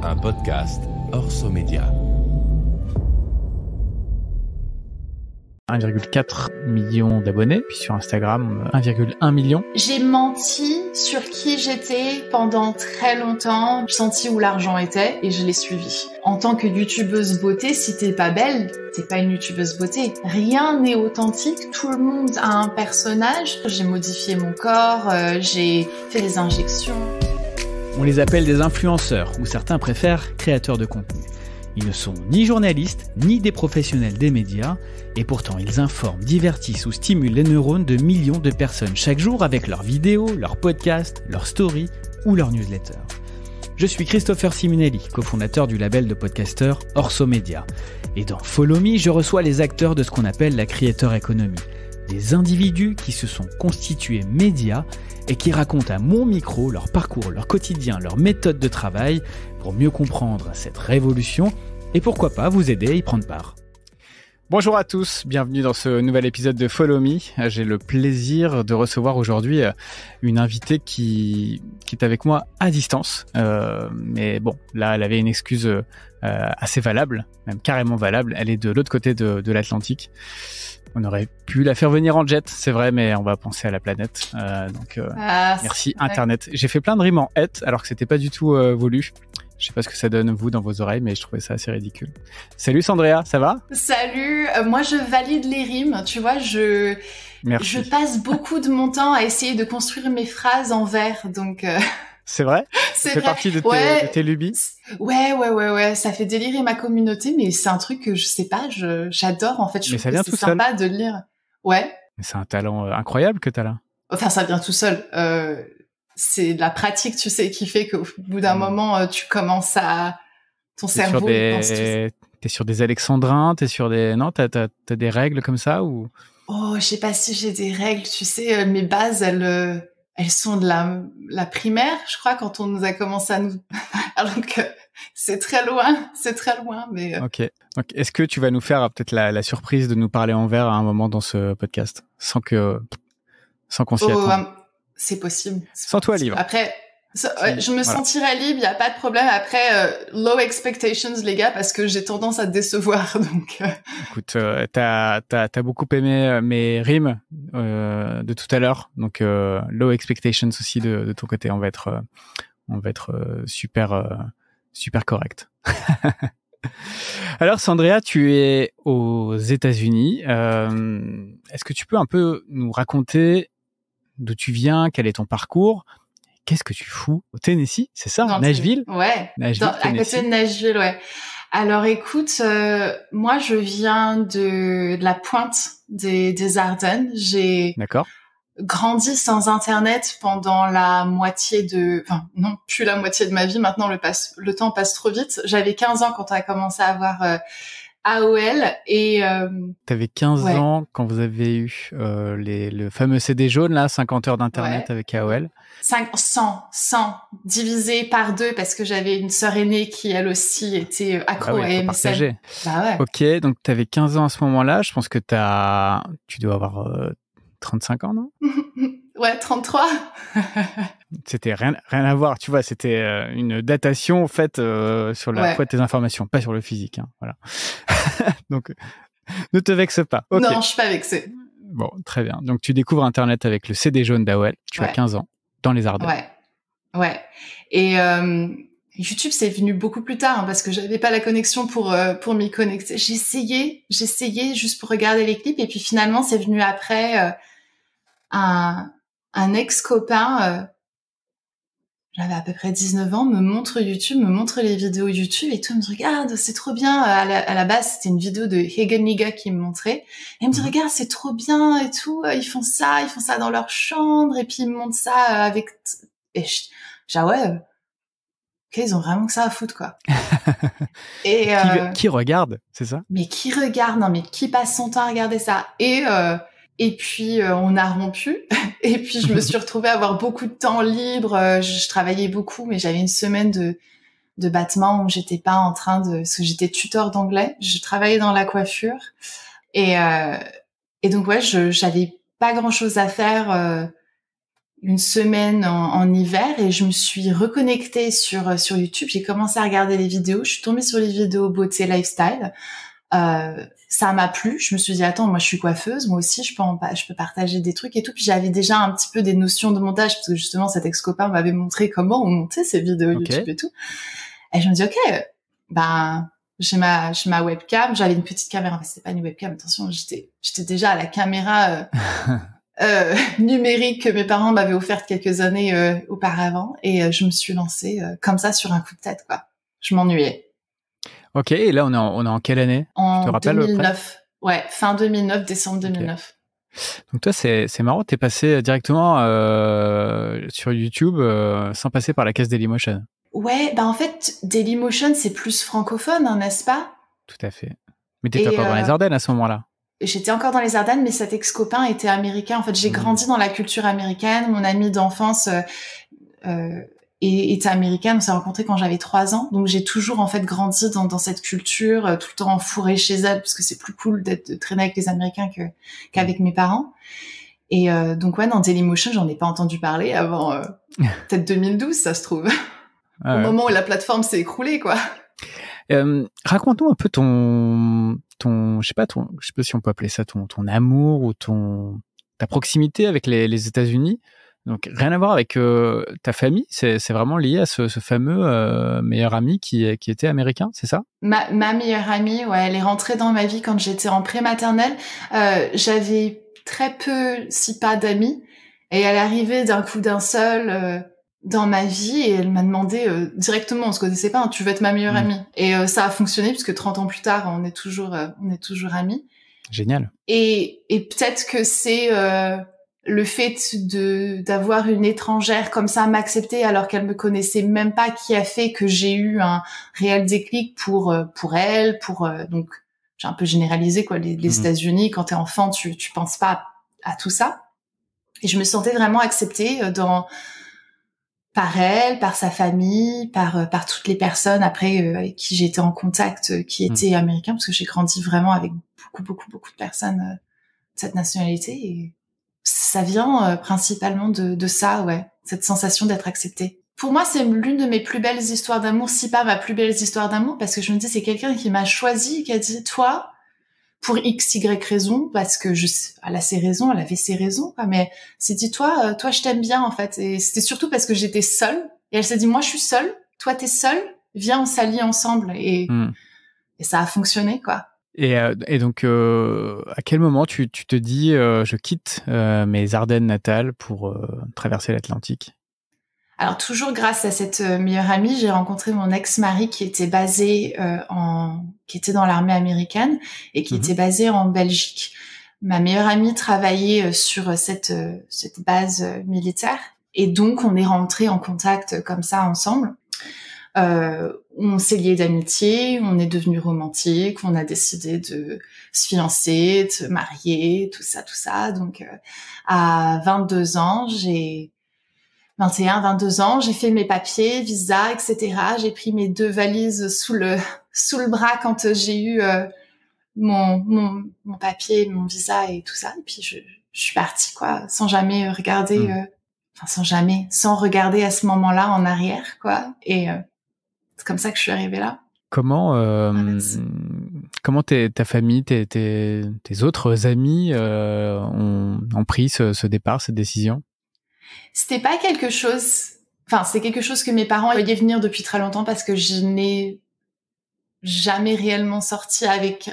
un podcast Orso Média. 1,4 million d'abonnés, puis sur Instagram, 1,1 million. J'ai menti sur qui j'étais pendant très longtemps. J'ai senti où l'argent était et je l'ai suivi. En tant que youtubeuse beauté, si t'es pas belle, t'es pas une youtubeuse beauté. Rien n'est authentique, tout le monde a un personnage. J'ai modifié mon corps, j'ai fait des injections. On les appelle des influenceurs, ou certains préfèrent créateurs de contenu. Ils ne sont ni journalistes, ni des professionnels des médias, et pourtant ils informent, divertissent ou stimulent les neurones de millions de personnes chaque jour avec leurs vidéos, leurs podcasts, leurs stories ou leurs newsletters. Je suis Christopher Simonelli, cofondateur du label de podcasteurs Orso Média. Et dans Follow Me, je reçois les acteurs de ce qu'on appelle la creator economy. Des individus qui se sont constitués médias et qui racontent à mon micro leur parcours, leur quotidien, leur méthode de travail pour mieux comprendre cette révolution et pourquoi pas vous aider à y prendre part. Bonjour à tous, bienvenue dans ce nouvel épisode de Follow Me. J'ai le plaisir de recevoir aujourd'hui une invitée qui est avec moi à distance. Mais bon, là, elle avait une excuse assez valable, même carrément valable. Elle est de l'autre côté de l'Atlantique. On aurait pu la faire venir en jet, c'est vrai, mais on va penser à la planète. Merci Internet. J'ai fait plein de rimes en « et » alors que c'était pas du tout voulu. Je sais pas ce que ça donne, vous, dans vos oreilles, mais je trouvais ça assez ridicule. Salut Sandrea, ça va ? Salut, moi je valide les rimes, tu vois, je passe beaucoup de mon temps à essayer de construire mes phrases en vers, donc... C'est vrai ? Ça fait partie de tes lubies ? Ouais, ça fait délirer ma communauté, mais c'est un truc que je sais pas, j'adore en fait, je trouve que c'est sympa de lire. Ouais. Mais c'est un talent incroyable que t'as là. Enfin, ça vient tout seul. C'est de la pratique, tu sais, qui fait qu'au bout d'un moment, tu commences à... Ton cerveau... T'es sur des alexandrins, t'es sur des... Non, t'as des règles comme ça ou... Oh, je sais pas si j'ai des règles, tu sais, mes bases, elles sont de la primaire, je crois, quand on nous a commencé à nous... Alors que c'est très loin, mais... Ok. Donc, est-ce que tu vas nous faire peut-être la surprise de nous parler en vers à un moment dans ce podcast, sans qu'on s'y attende? C'est possible. Sans toi libre. Après, je me sentirais libre, il y a pas de problème. Après, low expectations, les gars, parce que j'ai tendance à te décevoir. Donc. Écoute, t'as beaucoup aimé mes rimes de tout à l'heure, donc low expectations aussi de ton côté. On va être super correct. Alors Sandrea, tu es aux États-Unis. Est-ce que tu peux un peu nous raconter d'où tu viens, quel est ton parcours, qu'est-ce que tu fous au Tennessee, c'est ça, Nashville? Ouais, à côté de Nashville, ouais. Alors écoute, moi je viens de la pointe des Ardennes. J'ai grandi sans Internet pendant la moitié enfin non, plus la moitié de ma vie. Maintenant le temps passe trop vite. J'avais 15 ans quand on a commencé à avoir AOL et t'avais 15 ans quand vous avez eu le fameux CD jaune là, 50 heures d'internet avec AOL. 100 divisé par 2 parce que j'avais une sœur aînée qui elle aussi était accro à MSN. Bah ouais. Ok, donc t'avais 15 ans à ce moment-là, je pense que tu dois avoir 35 ans, non? Ouais, 33. C'était rien à voir, tu vois, c'était une datation faite sur la foi de tes informations, pas sur le physique, hein, voilà. Donc, ne te vexe pas. Okay. Non, je suis pas vexée. Bon, très bien. Donc, tu découvres Internet avec le CD jaune d'AOL, tu as 15 ans, dans les Ardennes. Ouais. Et YouTube, c'est venu beaucoup plus tard, hein, parce que j'avais pas la connexion pour m'y connecter. J'essayais juste pour regarder les clips, et puis finalement, c'est venu après un ex-copain, j'avais à peu près 19 ans, me montre YouTube, me montre les vidéos YouTube et tout, il me dit, regarde, c'est trop bien. À la base, c'était une vidéo de Hagen Liga qui me montrait. Et il me dit, regarde, c'est trop bien et tout, ils font ça dans leur chambre, et puis ils me montrent ça avec... Et j'ai ouais, ok, ils ont vraiment que ça à foutre, quoi. Et qui regarde, c'est ça? Mais qui regarde? Non, mais qui passe son temps à regarder ça? Et puis on a rompu. Et puis je me suis retrouvée à avoir beaucoup de temps libre. Je travaillais beaucoup, mais j'avais une semaine de battement où j'étais pas en train de... Parce que j'étais tuteur d'anglais. Je travaillais dans la coiffure. Et donc ouais, j'avais pas grand-chose à faire une semaine en hiver et je me suis reconnectée sur YouTube. J'ai commencé à regarder les vidéos. Je suis tombée sur les vidéos beauté lifestyle. Ça m'a plu. Je me suis dit attends, moi je suis coiffeuse, moi aussi je peux partager des trucs et tout. Puis j'avais déjà un petit peu des notions de montage parce que justement cet ex-copain m'avait montré comment on montait ces vidéos YouTube et tout. Et je me dis ok, ben j'ai ma webcam. J'avais une petite caméra, mais c'était pas une webcam. Attention, j'étais déjà à la caméra. Numérique que mes parents m'avaient offerte quelques années auparavant et je me suis lancée comme ça sur un coup de tête quoi. Je m'ennuyais. Ok, et là on est en quelle année? En tu te rappelles 2009. Ouais, fin 2009, décembre 2009. Okay. Donc toi c'est marrant, t'es passé directement sur YouTube sans passer par la case Dailymotion. Ouais, bah en fait Dailymotion c'est plus francophone, hein, n'est-ce pas? Tout à fait. Mais t'étais encore dans les Ardennes à ce moment-là. J'étais encore dans les Ardennes, mais cet ex-copain était américain. En fait, j'ai grandi dans la culture américaine. Mon amie d'enfance était américaine. On s'est rencontrés quand j'avais 3 ans. Donc, j'ai toujours, en fait, grandi dans cette culture, tout le temps enfourrée chez elle, parce que c'est plus cool de traîner avec les Américains qu'avec mes parents. Et donc, ouais, dans Dailymotion, j'en ai pas entendu parler avant peut-être 2012, ça se trouve. Au moment où la plateforme s'est écroulée, quoi. Raconte-nous un peu je sais pas si on peut appeler ça ton amour ou ta proximité avec les États-Unis. Donc rien à voir avec ta famille, c'est vraiment lié à ce fameux meilleur ami qui était américain, c'est ça? Ma meilleure amie, ouais, elle est rentrée dans ma vie quand j'étais en pré-maternelle. J'avais très peu, si pas d'amis, et elle arrivait d'un coup d'un seul dans ma vie et elle m'a demandé directement, on se connaissait pas, hein, tu veux être ma meilleure amie. Et ça a fonctionné puisque 30 ans plus tard, on est toujours amis. Génial. Et peut-être que c'est le fait d'avoir une étrangère comme ça m'accepter alors qu'elle me connaissait même pas qui a fait que j'ai eu un réel déclic pour elle, donc j'ai un peu généralisé quoi les États-Unis. Quand t'es enfant, tu penses pas à tout ça. Et je me sentais vraiment acceptée par elle, par sa famille, par toutes les personnes après avec qui j'étais en contact qui étaient américains, parce que j'ai grandi vraiment avec beaucoup de personnes de cette nationalité. Et ça vient principalement de ça, ouais, cette sensation d'être acceptée. Pour moi, c'est l'une de mes plus belles histoires d'amour, si pas ma plus belle histoire d'amour, parce que je me dis c'est quelqu'un qui m'a choisi, qui a dit toi, pour X, Y raison, parce que elle a ses raisons, elle avait ses raisons, quoi, mais c'est dit, toi, je t'aime bien, en fait. Et c'était surtout parce que j'étais seule. Et elle s'est dit, moi, je suis seule. Toi, t'es seule. Viens, on s'allie ensemble. Et ça a fonctionné, quoi. Et donc, à quel moment tu te dis, je quitte mes Ardennes natales pour traverser l'Atlantique? Alors, toujours grâce à cette meilleure amie, j'ai rencontré mon ex-mari qui était qui était dans l'armée américaine et qui était basé en Belgique. Ma meilleure amie travaillait sur cette base militaire et donc on est rentrés en contact comme ça ensemble. On s'est liés d'amitié, on est devenus romantiques, on a décidé de se fiancer, de se marier, tout ça. Donc, à 22 ans, 22 ans, j'ai fait mes papiers, visa, etc. J'ai pris mes 2 valises sous le bras quand j'ai eu mon papier, mon visa et tout ça. Et puis je suis partie, quoi, sans jamais regarder, sans regarder à ce moment-là en arrière, quoi. Et c'est comme ça que je suis arrivée là. Comment ta famille, tes autres amis ont pris ce départ, cette décision? C'était pas quelque chose... Enfin, c'est quelque chose que mes parents voyaient venir depuis très longtemps parce que je n'ai jamais réellement sorti avec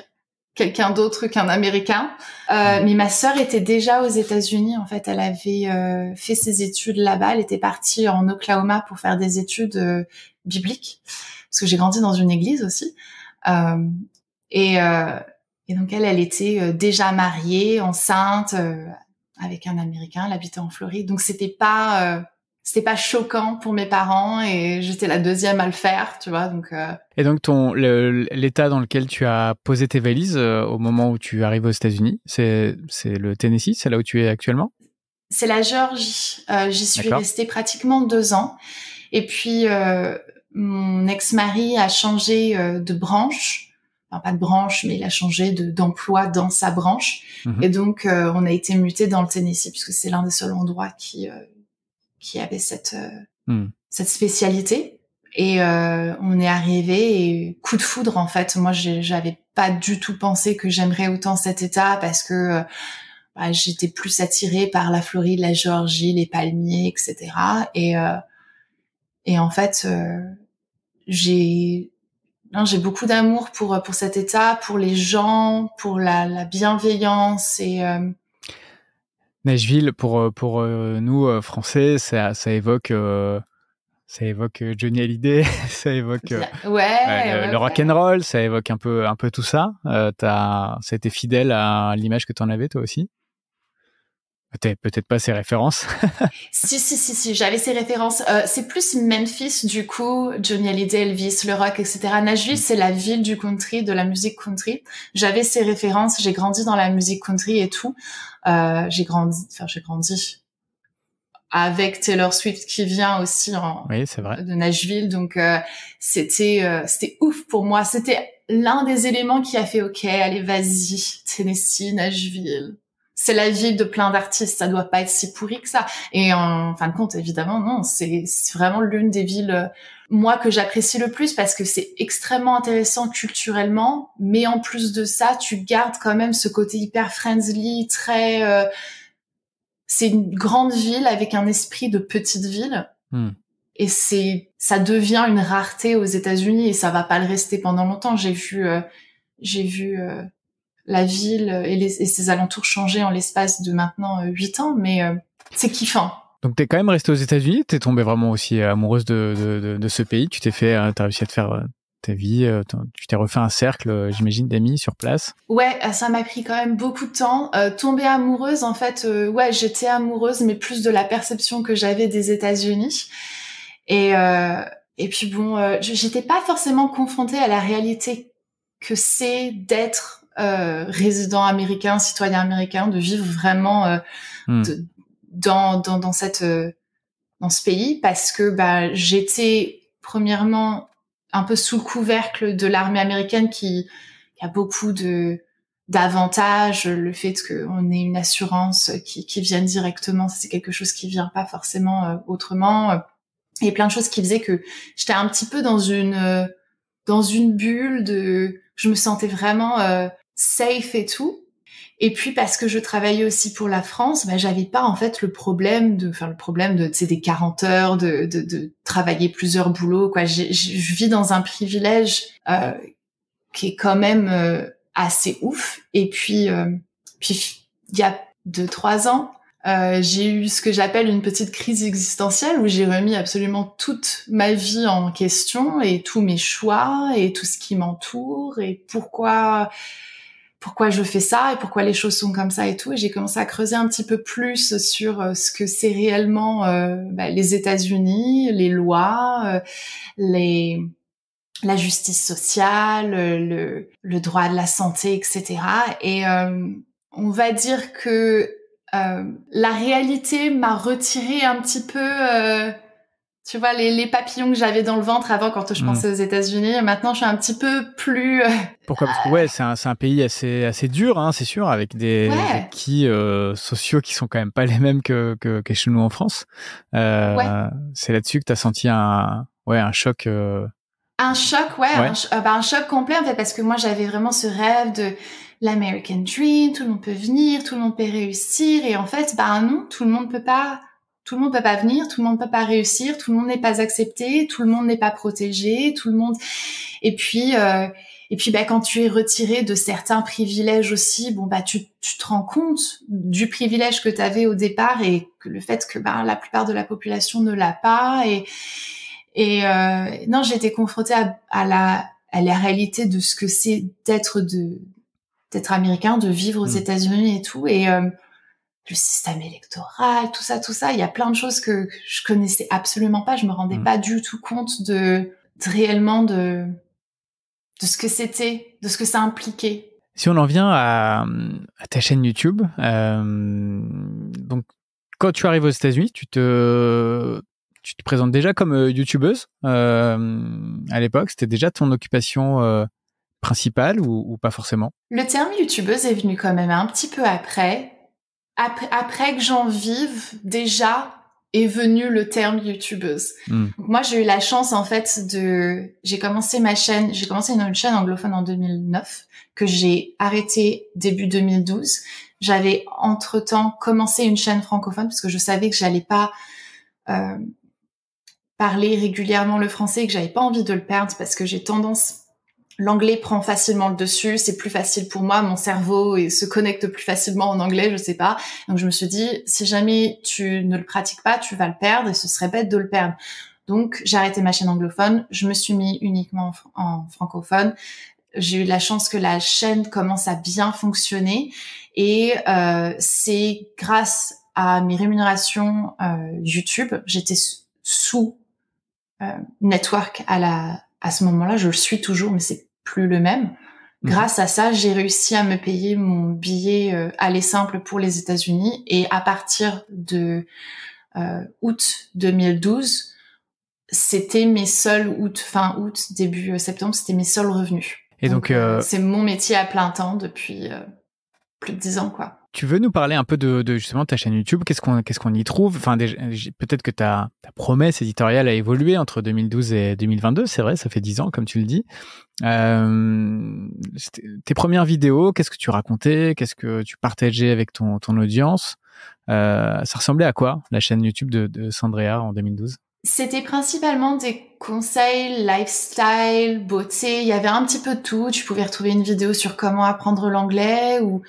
quelqu'un d'autre qu'un Américain. Mais ma sœur était déjà aux États-Unis. En fait, elle avait fait ses études là-bas. Elle était partie en Oklahoma pour faire des études bibliques. Parce que j'ai grandi dans une église aussi. Et donc, elle était déjà mariée, enceinte... avec un Américain, elle habitait en Floride, donc c'était pas choquant pour mes parents et j'étais la deuxième à le faire, tu vois. Donc Et donc l'état dans lequel tu as posé tes valises au moment où tu arrives aux États-Unis, c'est le Tennessee, c'est là où tu es actuellement? C'est la Géorgie. J'y suis restée pratiquement 2 ans. Et puis mon ex-mari a changé de branche. Enfin, pas de branche, mais il a changé d'emploi dans sa branche. Et donc, on a été mutés dans le Tennessee, puisque c'est l'un des seuls endroits qui qui avait cette spécialité. Et on est arrivé et coup de foudre en fait. Moi, j'avais pas du tout pensé que j'aimerais autant cet État parce que j'étais plus attirée par la Floride, la Géorgie, les palmiers, etc. Et en fait, j'ai beaucoup d'amour pour cet État, pour les gens, pour la bienveillance et Nashville, pour nous Français, ça évoque Johnny Hallyday, ça évoque le rock'n'roll, ça évoque un peu tout ça. Ça a été fidèle à l'image que tu en avais toi aussi. Peut-être pas ses références. Si, j'avais ses références. C'est plus Memphis, du coup, Johnny Hallyday, Elvis, le rock, etc. Nashville, c'est la ville du country, de la musique country. J'avais ses références, j'ai grandi dans la musique country et tout. J'ai grandi avec Taylor Swift qui vient aussi oui, c'est vrai. de Nashville. Donc, c'était ouf pour moi. C'était l'un des éléments qui a fait, OK, allez, vas-y, Tennessee, Nashville. C'est la ville de plein d'artistes, ça doit pas être si pourri que ça. Et en fin de compte, évidemment, non, c'est vraiment l'une des villes, moi, que j'apprécie le plus parce que c'est extrêmement intéressant culturellement, mais en plus de ça, tu gardes quand même ce côté hyper friendly, très... c'est une grande ville avec un esprit de petite ville. Et ça devient une rareté aux États-Unis et ça va pas le rester pendant longtemps. J'ai vu la ville et ses alentours changer en l'espace de maintenant 8 ans, mais c'est kiffant. Donc t'es quand même restée aux États-Unis, t'es tombée vraiment aussi amoureuse de ce pays, t'as réussi à te faire ta vie, tu t'es refait un cercle, j'imagine, d'amis sur place. Ouais, ça m'a pris quand même beaucoup de temps. Tomber amoureuse, en fait, j'étais amoureuse, mais plus de la perception que j'avais des États-Unis. Et puis bon, j'étais pas forcément confrontée à la réalité que c'est d'être résident américain, citoyen américain, de vivre vraiment dans ce pays, parce que j'étais premièrement un peu sous le couvercle de l'armée américaine qui a beaucoup d'avantages, le fait qu'on ait une assurance qui vienne directement, c'est quelque chose qui vient pas forcément autrement, et plein de choses qui faisaient que j'étais un petit peu dans une bulle je me sentais vraiment safe et tout. Et puis parce que je travaillais aussi pour la France, j'avais pas en fait le problème de tu sais, des 40 heures de travailler plusieurs boulots, quoi. Je vis dans un privilège qui est quand même assez ouf. Et puis il y a 2-3 ans, j'ai eu ce que j'appelle une petite crise existentielle où j'ai remis absolument toute ma vie en question et tous mes choix et tout ce qui m'entoure et pourquoi je fais ça et pourquoi les choses sont comme ça et tout. Et j'ai commencé à creuser un petit peu plus sur ce que c'est réellement les États-Unis, les lois, la justice sociale, le droit de la santé, etc. Et on va dire que la réalité m'a retiré un petit peu, tu vois, les papillons que j'avais dans le ventre avant quand je pensais aux États-Unis. Maintenant, je suis un petit peu plus... Pourquoi ? Parce que c'est un pays assez dur, hein, c'est sûr, avec des acquis sociaux qui sont quand même pas les mêmes que chez nous en France. C'est là-dessus que tu as senti un choc... Un choc, un choc complet, en fait, parce que moi, j'avais vraiment ce rêve de l'American Dream, tout le monde peut venir, tout le monde peut réussir, et en fait, non, tout le monde peut pas venir, tout le monde peut pas réussir, tout le monde n'est pas accepté, tout le monde n'est pas protégé, tout le monde, et puis quand tu es retiré de certains privilèges aussi, tu te rends compte du privilège que tu avais au départ et que le fait que la plupart de la population ne l'a pas, et non, j'ai été confrontée à la réalité de ce que c'est d'être américain, de vivre aux États-Unis et tout, et le système électoral, tout ça, il y a plein de choses que je connaissais absolument pas, je me rendais pas du tout compte de réellement de ce que c'était, de ce que ça impliquait. Si on en vient à ta chaîne YouTube, donc quand tu arrives aux États-Unis, tu te présentes déjà comme youtubeuse à l'époque, c'était déjà ton occupation principale ou pas forcément ? Le terme youtubeuse est venu quand même un petit peu après que j'en vive déjà est venu le terme youtubeuse. Donc moi, j'ai eu la chance, en fait, j'ai commencé une chaîne anglophone en 2009, que j'ai arrêtée début 2012. J'avais, entre-temps, commencé une chaîne francophone, parce que je savais que j'allais pas, parler régulièrement le français et que j'avais pas envie de le perdre parce que l'anglais prend facilement le dessus, c'est plus facile pour moi, mon cerveau se connecte plus facilement en anglais, je sais pas. Donc je me suis dit, si jamais tu ne le pratiques pas, tu vas le perdre et ce serait bête de le perdre. Donc j'ai arrêté ma chaîne anglophone, je me suis mis uniquement en francophone. J'ai eu la chance que la chaîne commence à bien fonctionner et c'est grâce à mes rémunérations YouTube, j'étais sous network à ce moment-là, je le suis toujours, mais c'est plus le même. Grâce à ça, j'ai réussi à me payer mon billet aller simple pour les États-Unis et à partir de août 2012, c'était mes seuls fin août, début septembre, c'était mes seuls revenus. Et donc c'est mon métier à plein temps depuis plus de 10 ans, quoi. Tu veux nous parler un peu de justement ta chaîne YouTube? Qu'est-ce qu'on y trouve? Enfin, peut-être que ta promesse éditoriale a évolué entre 2012 et 2022. C'est vrai, ça fait 10 ans, comme tu le dis. Tes premières vidéos, qu'est-ce que tu racontais? Qu'est-ce que tu partageais avec ton audience? Ça ressemblait à quoi, la chaîne YouTube de Sandrea en 2012? C'était principalement des conseils lifestyle, beauté. Il y avait un petit peu de tout. Tu pouvais retrouver une vidéo sur comment apprendre l'anglais ou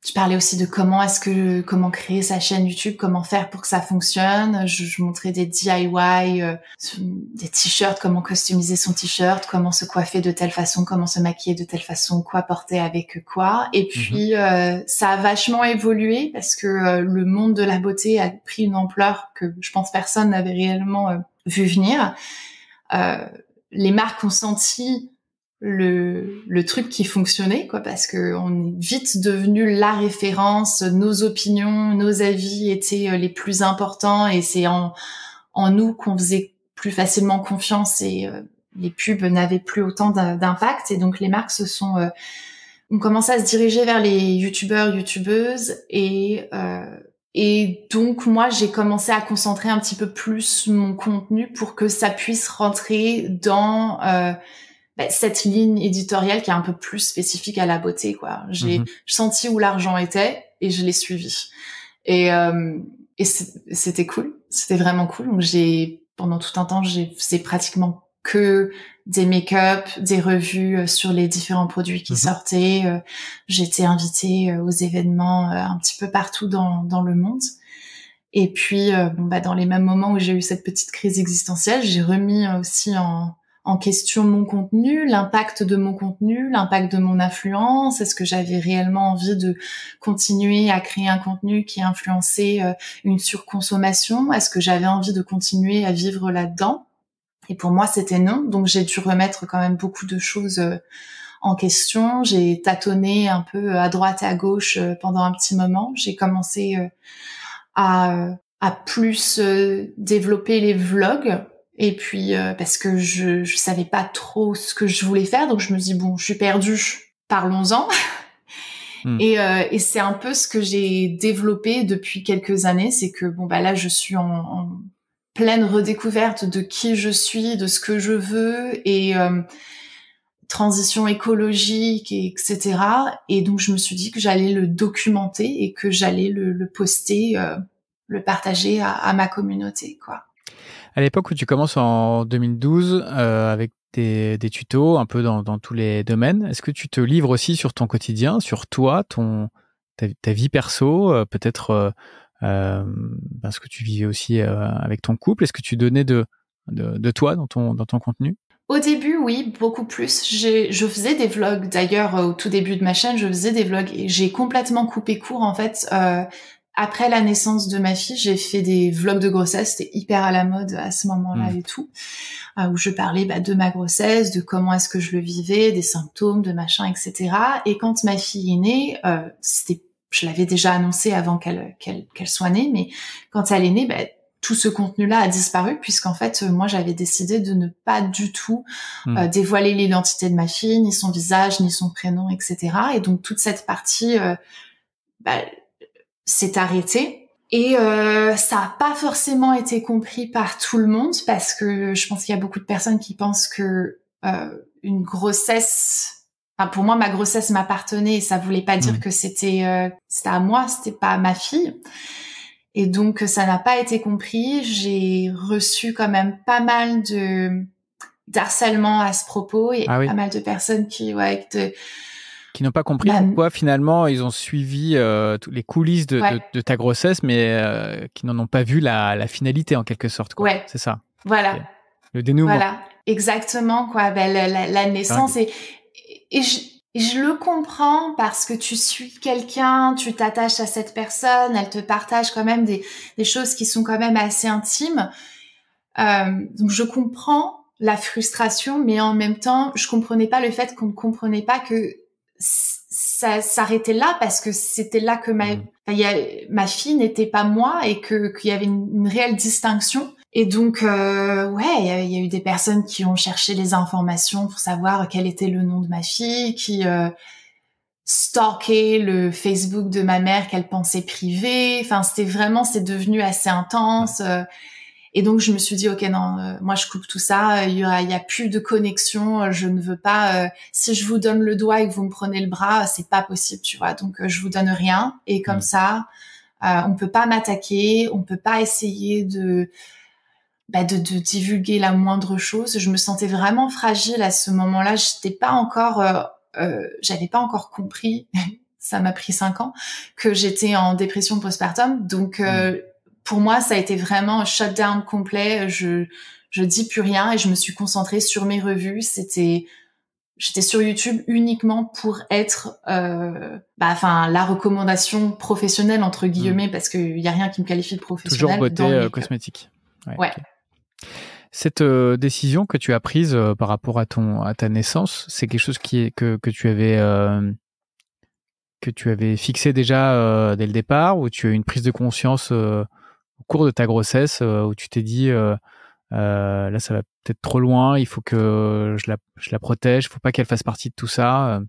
je parlais aussi de comment créer sa chaîne YouTube, comment faire pour que ça fonctionne. Je montrais des DIY, des t-shirts, comment customiser son t-shirt, comment se coiffer de telle façon, comment se maquiller de telle façon, quoi porter avec quoi. Et puis ça a vachement évolué parce que le monde de la beauté a pris une ampleur que je pense personne n'avait réellement vu venir. Les marques ont senti le truc qui fonctionnait, quoi, parce que on est vite devenu la référence, nos opinions, nos avis étaient les plus importants et c'est en nous qu'on faisait plus facilement confiance et les pubs n'avaient plus autant d'impact et donc les marques ont commencé à se diriger vers les youtubeurs, youtubeuses et donc moi j'ai commencé à concentrer un petit peu plus mon contenu pour que ça puisse rentrer dans cette ligne éditoriale qui est un peu plus spécifique à la beauté, quoi. J'ai senti où l'argent était et je l'ai suivi. Et c'était cool. C'était vraiment cool. Donc pendant tout un temps, j'ai fait pratiquement que des make-up, des revues sur les différents produits qui sortaient. J'étais invitée aux événements un petit peu partout dans le monde. Et puis, dans les mêmes moments où j'ai eu cette petite crise existentielle, j'ai remis aussi en question mon contenu, l'impact de mon contenu, l'impact de mon influence. Est-ce que j'avais réellement envie de continuer à créer un contenu qui influençait une surconsommation? Est-ce que j'avais envie de continuer à vivre là-dedans? Et pour moi, c'était non. Donc, j'ai dû remettre quand même beaucoup de choses en question. J'ai tâtonné un peu à droite et à gauche pendant un petit moment. J'ai commencé à plus développer les vlogs. Et puis parce que je savais pas trop ce que je voulais faire, donc je me dis bon, je suis perdue, parlons-en. Et c'est un peu ce que j'ai développé depuis quelques années, c'est que là je suis en pleine redécouverte de qui je suis, de ce que je veux et transition écologique etc. Et donc je me suis dit que j'allais le documenter et que j'allais le poster, le partager à ma communauté, quoi. À l'époque où tu commences en 2012 avec des tutos un peu dans tous les domaines, est-ce que tu te livres aussi sur ton quotidien, sur toi, ta vie perso, peut-être ce que tu vivais aussi avec ton couple? Est-ce que tu donnais de toi dans ton contenu? Au début, oui, beaucoup plus. Je faisais des vlogs. D'ailleurs, au tout début de ma chaîne, je faisais des vlogs et j'ai complètement coupé court en fait. Après la naissance de ma fille, j'ai fait des vlogs de grossesse, c'était hyper à la mode à ce moment-là et tout, où je parlais de ma grossesse, de comment est-ce que je le vivais, des symptômes, de machin, etc. Et quand ma fille est née, je l'avais déjà annoncé avant qu'elle soit née, mais quand elle est née, tout ce contenu-là a disparu puisqu'en fait, moi, j'avais décidé de ne pas du tout dévoiler l'identité de ma fille, ni son visage, ni son prénom, etc. Et donc toute cette partie s'est arrêtée. Et ça a pas forcément été compris par tout le monde parce que je pense qu'il y a beaucoup de personnes qui pensent que une grossesse, enfin pour moi ma grossesse m'appartenait et ça voulait pas dire que c'était à moi, c'était pas à ma fille. Et donc ça n'a pas été compris. J'ai reçu quand même pas mal d'harcèlement à ce propos et pas mal de personnes qui n'ont pas compris pourquoi finalement ils ont suivi les coulisses de ta grossesse, mais qui n'en ont pas vu la finalité en quelque sorte. Quoi. Ouais. C'est ça. Voilà. Okay. Le dénouement. Voilà, exactement quoi. La naissance et je le comprends parce que tu suis quelqu'un, tu t'attaches à cette personne, elle te partage quand même des choses qui sont quand même assez intimes. Donc je comprends la frustration, mais en même temps, je comprenais pas le fait qu'on ne comprenait pas que ça s'arrêtait là parce que c'était là que ma fille n'était pas moi et qu'il y avait une réelle distinction. Et donc, il y a eu des personnes qui ont cherché les informations pour savoir quel était le nom de ma fille, qui stalkaient le Facebook de ma mère qu'elle pensait privé. Enfin, c'est devenu assez intense. Et donc, je me suis dit, ok, non, moi, je coupe tout ça. Il y a plus de connexion. Je ne veux pas. Si je vous donne le doigt et que vous me prenez le bras, c'est pas possible, tu vois. Donc, je vous donne rien. Et comme ça, on peut pas m'attaquer. On peut pas essayer de divulguer la moindre chose. Je me sentais vraiment fragile à ce moment-là. J'étais pas encore, j'avais pas encore compris. Ça m'a pris 5 ans que j'étais en dépression postpartum. Donc, pour moi, ça a été vraiment un shutdown complet. Je dis plus rien et je me suis concentrée sur mes revues. J'étais sur YouTube uniquement pour être, la recommandation professionnelle entre guillemets parce qu'il y a rien qui me qualifie de professionnelle. Toujours beauté cosmétique. Ouais. Okay. Cette décision que tu as prise par rapport à ta naissance, c'est quelque chose que tu avais fixé déjà dès le départ, ou tu as eu une prise de conscience au cours de ta grossesse où tu t'es dit là ça va peut-être trop loin, il faut que je la protège, il faut pas qu'elle fasse partie de tout ça.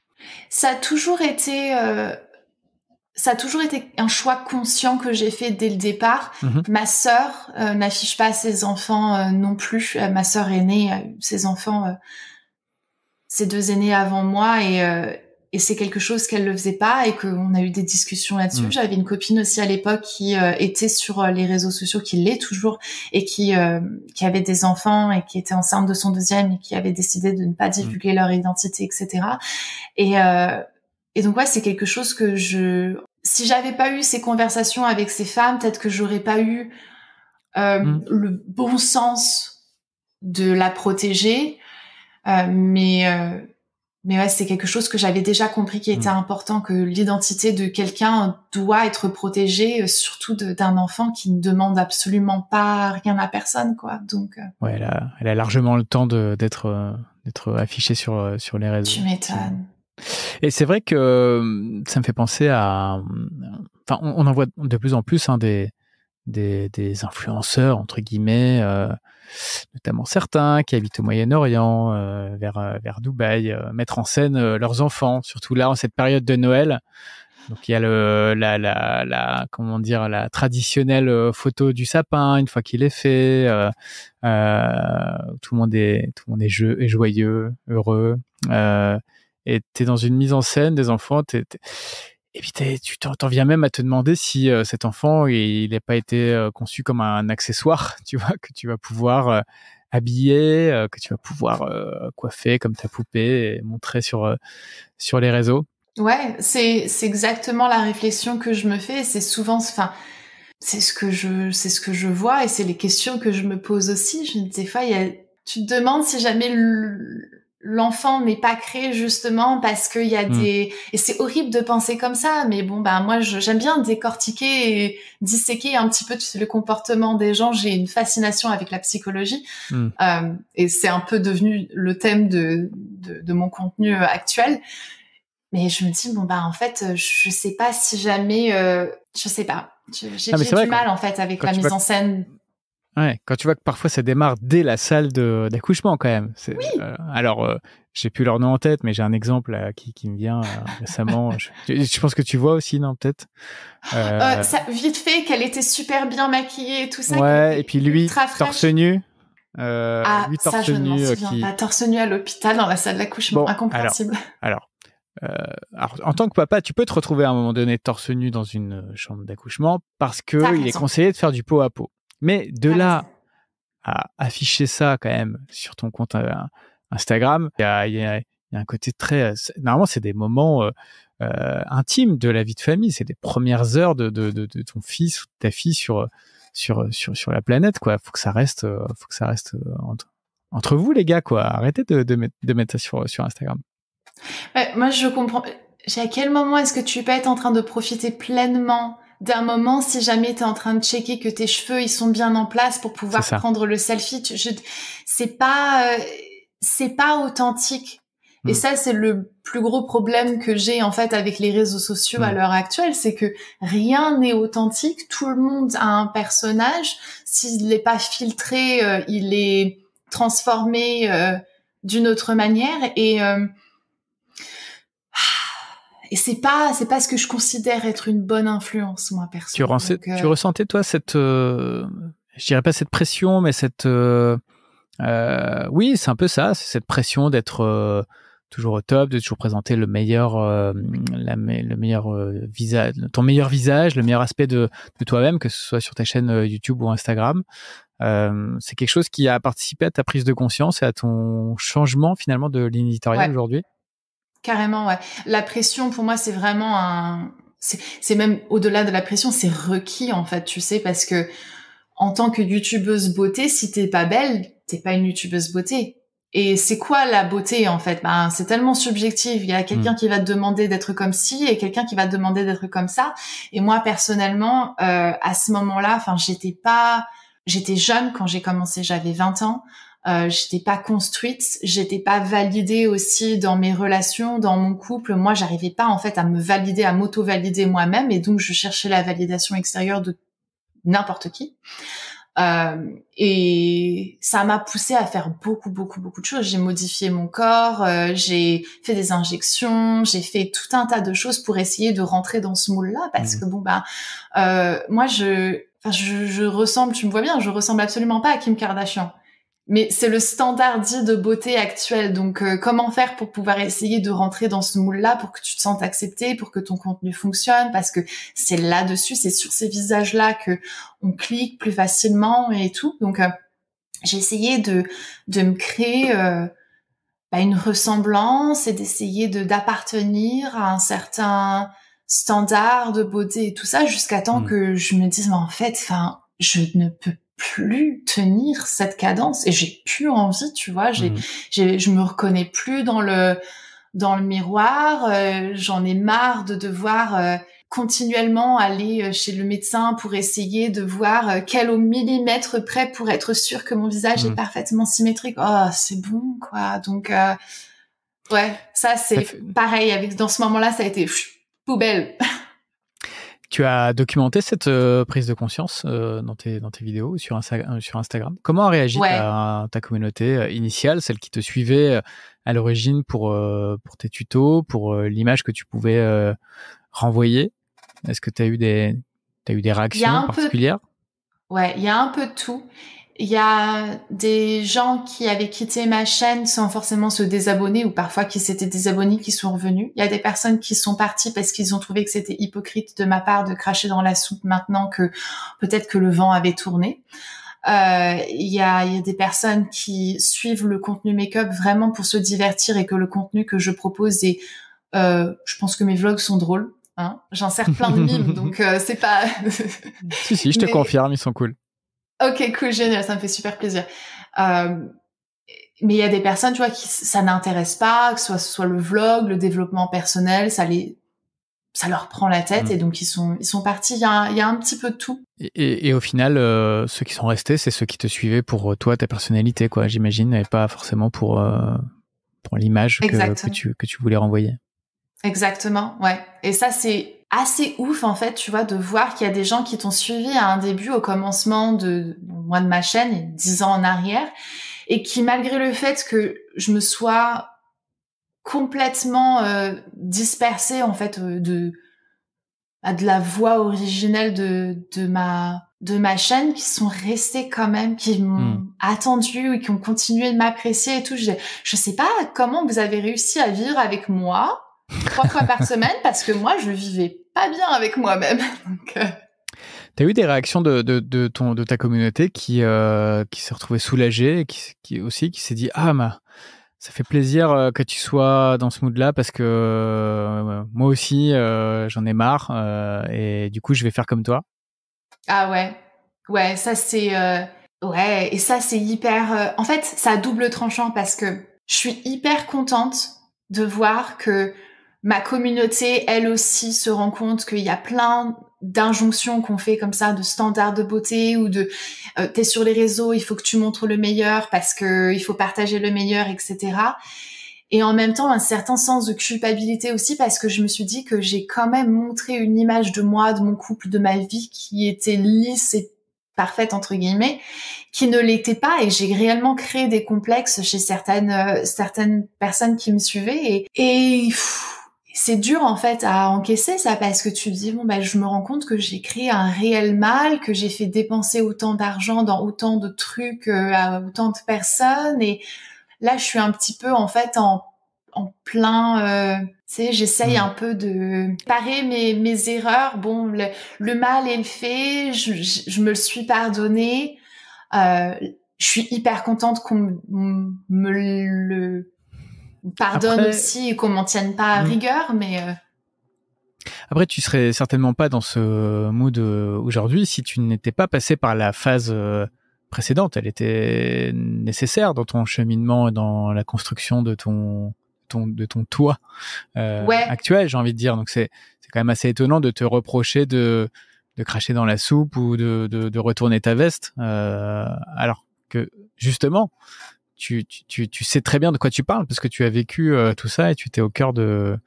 Ça a toujours été un choix conscient que j'ai fait dès le départ. Ma sœur n'affiche pas ses enfants non plus. Ma sœur aînée a eu ses enfants, ses 2 aînés avant moi, et c'est quelque chose qu'elle le faisait pas et qu'on a eu des discussions là-dessus. J'avais une copine aussi à l'époque qui était sur les réseaux sociaux, qui l'est toujours, et qui avait des enfants et qui était enceinte de son 2e et qui avait décidé de ne pas divulguer leur identité, etc. Et donc c'est quelque chose que si j'avais pas eu ces conversations avec ces femmes, peut-être que j'aurais pas eu le bon sens de la protéger. Mais ouais, c'est quelque chose que j'avais déjà compris qui était important, que l'identité de quelqu'un doit être protégée, surtout d'un enfant qui ne demande absolument pas rien à personne, quoi. Donc ouais, elle a largement le temps d'être affichée sur les réseaux. Tu m'étonnes. Et c'est vrai que ça me fait penser à... Enfin, on en voit de plus en plus des influenceurs, entre guillemets, notamment certains qui habitent au Moyen-Orient, vers Dubaï, mettre en scène leurs enfants, surtout là, en cette période de Noël. Donc, il y a la traditionnelle photo du sapin, une fois qu'il est fait. Tout le monde est joyeux, heureux. Et t'es dans une mise en scène des enfants, et puis tu t'en viens même à te demander si cet enfant il n'a pas été conçu comme un accessoire, tu vois, que tu vas pouvoir habiller, que tu vas pouvoir coiffer comme ta poupée et montrer sur les réseaux. Ouais, c'est exactement la réflexion que je me fais. C'est souvent, c'est ce que je vois et c'est les questions que je me pose aussi. Des fois, tu te demandes si jamais l'enfant n'est pas créé justement parce qu'il y a et c'est horrible de penser comme ça, mais bon, moi j'aime bien décortiquer et disséquer un petit peu le comportement des gens. J'ai une fascination avec la psychologie et c'est un peu devenu le thème de mon contenu actuel. Mais je me dis en fait je sais pas si jamais je sais pas, j'ai du mal en fait avec la mise en scène. Ouais, quand tu vois que parfois ça démarre dès la salle d'accouchement quand même. Oui. Alors, j'ai plus leur nom en tête, mais j'ai un exemple qui me vient récemment. Je pense que tu vois aussi, non, peut-être. Ça, vite fait, qu'elle était super bien maquillée et tout ça. Ouais, et puis lui, torse nu. Lui, ça, torse je ne m'en nu souviens pas. Torse nu à l'hôpital dans la salle d'accouchement, incompréhensible. Alors, en tant que papa, tu peux te retrouver à un moment donné torse nu dans une chambre d'accouchement parce que il est conseillé de faire du pot à pot. Mais de là à afficher ça quand même sur ton compte Instagram, il y a un côté très... Normalement, c'est des moments intimes de la vie de famille. C'est des premières heures de ton fils ou de ta fille sur la planète, quoi. Faut que ça reste entre vous, les gars, quoi. Arrêtez de mettre ça sur Instagram. Ouais, moi, je comprends. À quel moment est-ce que tu peux être en train de profiter pleinement d'un moment si jamais t'es en train de checker que tes cheveux ils sont bien en place pour pouvoir prendre le selfie? C'est pas authentique. Et ça, c'est le plus gros problème que j'ai en fait avec les réseaux sociaux à l'heure actuelle, c'est que rien n'est authentique. Tout le monde a un personnage. S'il n'est pas filtré, il est transformé d'une autre manière. Et c'est pas ce que je considère être une bonne influence, moi, perso. Tu ressentais, toi, je dirais pas cette pression, mais oui, c'est un peu ça, c'est cette pression d'être toujours au top, de toujours présenter le meilleur visage, ton meilleur visage, le meilleur aspect de toi-même, que ce soit sur ta chaîne YouTube ou Instagram. C'est quelque chose qui a participé à ta prise de conscience et à ton changement, finalement, de ligne éditoriale aujourd'hui? Carrément, ouais. La pression, pour moi, c'est vraiment c'est même au-delà de la pression, c'est requis, en fait, tu sais, parce que en tant que youtubeuse beauté, si t'es pas belle, t'es pas une youtubeuse beauté. Et c'est quoi la beauté, en fait? C'est tellement subjectif. Il y a quelqu'un qui va te demander d'être comme ci et quelqu'un qui va te demander d'être comme ça. Et moi, personnellement, à ce moment-là, j'étais jeune quand j'ai commencé, j'avais 20 ans. J'étais pas construite, j'étais pas validée aussi dans mes relations, dans mon couple. Moi, j'arrivais pas en fait à me valider, à m'auto-valider moi-même, et donc je cherchais la validation extérieure de n'importe qui. Et ça m'a poussée à faire beaucoup de choses. J'ai modifié mon corps, j'ai fait des injections, j'ai fait tout un tas de choses pour essayer de rentrer dans ce moule-là, parce que moi je ressemble, tu me vois bien, je ressemble absolument pas à Kim Kardashian. Mais c'est le standard dit de beauté actuel. Donc, comment faire pour pouvoir essayer de rentrer dans ce moule-là pour que tu te sentes accepté, pour que ton contenu fonctionne? Parce que c'est là-dessus, c'est sur ces visages-là que on clique plus facilement et tout. Donc, j'ai essayé de me créer une ressemblance et d'essayer d'appartenir à un certain standard de beauté et tout ça, jusqu'à temps que je me dise, mais en fait, je ne peux plus tenir cette cadence et j'ai plus envie, tu vois, je me reconnais plus dans le miroir, j'en ai marre de devoir continuellement aller chez le médecin pour essayer de voir quel au millimètre près pour être sûr que mon visage est parfaitement symétrique. Oh, c'est bon, quoi. Donc ouais, ça c'est pareil, dans ce moment-là, ça a été poubelle. Tu as documenté cette prise de conscience dans tes vidéos sur Instagram. Comment a réagi ta communauté initiale, celle qui te suivait à l'origine pour tes tutos, pour l'image que tu pouvais renvoyer? Est-ce que tu as eu des réactions particulières? Ouais, il y a un peu de tout. Il y a des gens qui avaient quitté ma chaîne sans forcément se désabonner, ou parfois qui s'étaient désabonnés, qui sont revenus. Il y a des personnes qui sont parties parce qu'ils ont trouvé que c'était hypocrite de ma part de cracher dans la soupe maintenant que peut-être que le vent avait tourné. Il y a des personnes qui suivent le contenu make-up vraiment pour se divertir et que le contenu que je propose est, je pense que mes vlogs sont drôles. Hein, j'insère plein de mimes, donc c'est pas... si, je te confirme, ils sont cool. Ok, cool, génial, ça me fait super plaisir. Mais il y a des personnes, tu vois, qui ça n'intéresse pas, que ce soit le vlog, le développement personnel, ça leur prend la tête et donc ils sont partis. Il y a un petit peu de tout. Et au final, ceux qui sont restés, c'est ceux qui te suivaient pour toi, ta personnalité, quoi, j'imagine, et pas forcément pour l'image que tu voulais renvoyer. Exactement, ouais. Et ça, c'est assez ouf, en fait, tu vois, de voir qu'il y a des gens qui t'ont suivi à un début, au commencement de moi de ma chaîne, 10 ans en arrière, et qui, malgré le fait que je me sois complètement dispersée, en fait, de la voix originelle de ma chaîne, qui sont restés quand même, qui m'ont attendu et qui ont continué de m'apprécier et tout. Je sais pas comment vous avez réussi à vivre avec moi 3 fois par semaine, parce que moi, je vivais pas bien avec moi-même. Donc, T'as eu des réactions de ta communauté qui s'est retrouvée soulagée et qui s'est dit ça fait plaisir que tu sois dans ce mood-là parce que moi aussi j'en ai marre et du coup je vais faire comme toi. Ah ouais, ça c'est ouais, et ça c'est hyper. En fait, ça a double tranchant parce que je suis hyper contente de voir que ma communauté, elle aussi, se rend compte qu'il y a plein d'injonctions qu'on fait comme ça, de standards de beauté ou de t'es sur les réseaux, il faut que tu montres le meilleur parce que il faut partager le meilleur, etc. Et en même temps, un certain sens de culpabilité aussi, parce que je me suis dit que j'ai quand même montré une image de moi, de mon couple, de ma vie qui était lisse et parfaite, entre guillemets, qui ne l'était pas. Et j'ai réellement créé des complexes chez certaines personnes qui me suivaient. Et c'est dur, en fait, à encaisser ça, parce que tu te dis, je me rends compte que j'ai créé un réel mal, que j'ai fait dépenser autant d'argent dans autant de trucs à autant de personnes. Et là, je suis un petit peu, en fait, en plein, tu sais, j'essaye un peu de parer mes erreurs. Bon, le mal est fait, je me le suis pardonné. Je suis hyper contente qu'on me le pardonne aussi et qu'on m'en tienne pas à rigueur, mais... Après, tu serais certainement pas dans ce mood aujourd'hui si tu n'étais pas passé par la phase précédente. Elle était nécessaire dans ton cheminement et dans la construction de ton toit actuel, j'ai envie de dire. Donc c'est quand même assez étonnant de te reprocher de cracher dans la soupe ou de retourner ta veste, alors que justement tu sais très bien de quoi tu parles parce que tu as vécu tout ça et tu étais au cœur de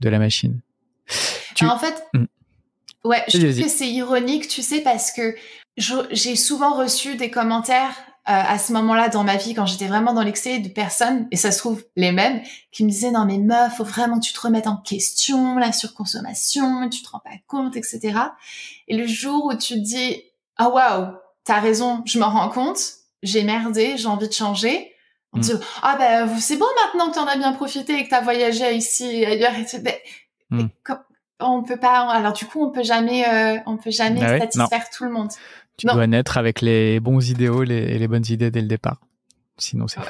la machine. En fait, ouais, je trouve que c'est ironique, tu sais, parce que j'ai souvent reçu des commentaires à ce moment-là dans ma vie, quand j'étais vraiment dans l'excès, de personnes, et ça se trouve les mêmes, qui me disaient, non mais meuf, faut vraiment que tu te remettes en question, la surconsommation, tu te rends pas compte, etc. Et le jour où tu te dis, ah waouh, t'as raison, je m'en rends compte, j'ai merdé, j'ai envie de changer, on te dit, c'est bon maintenant que t'en as bien profité et que t'as voyagé ici et ailleurs, on peut pas, alors du coup on peut jamais satisfaire tout le monde. Tu dois naître avec les bons idéaux et les bonnes idées dès le départ. Sinon c'est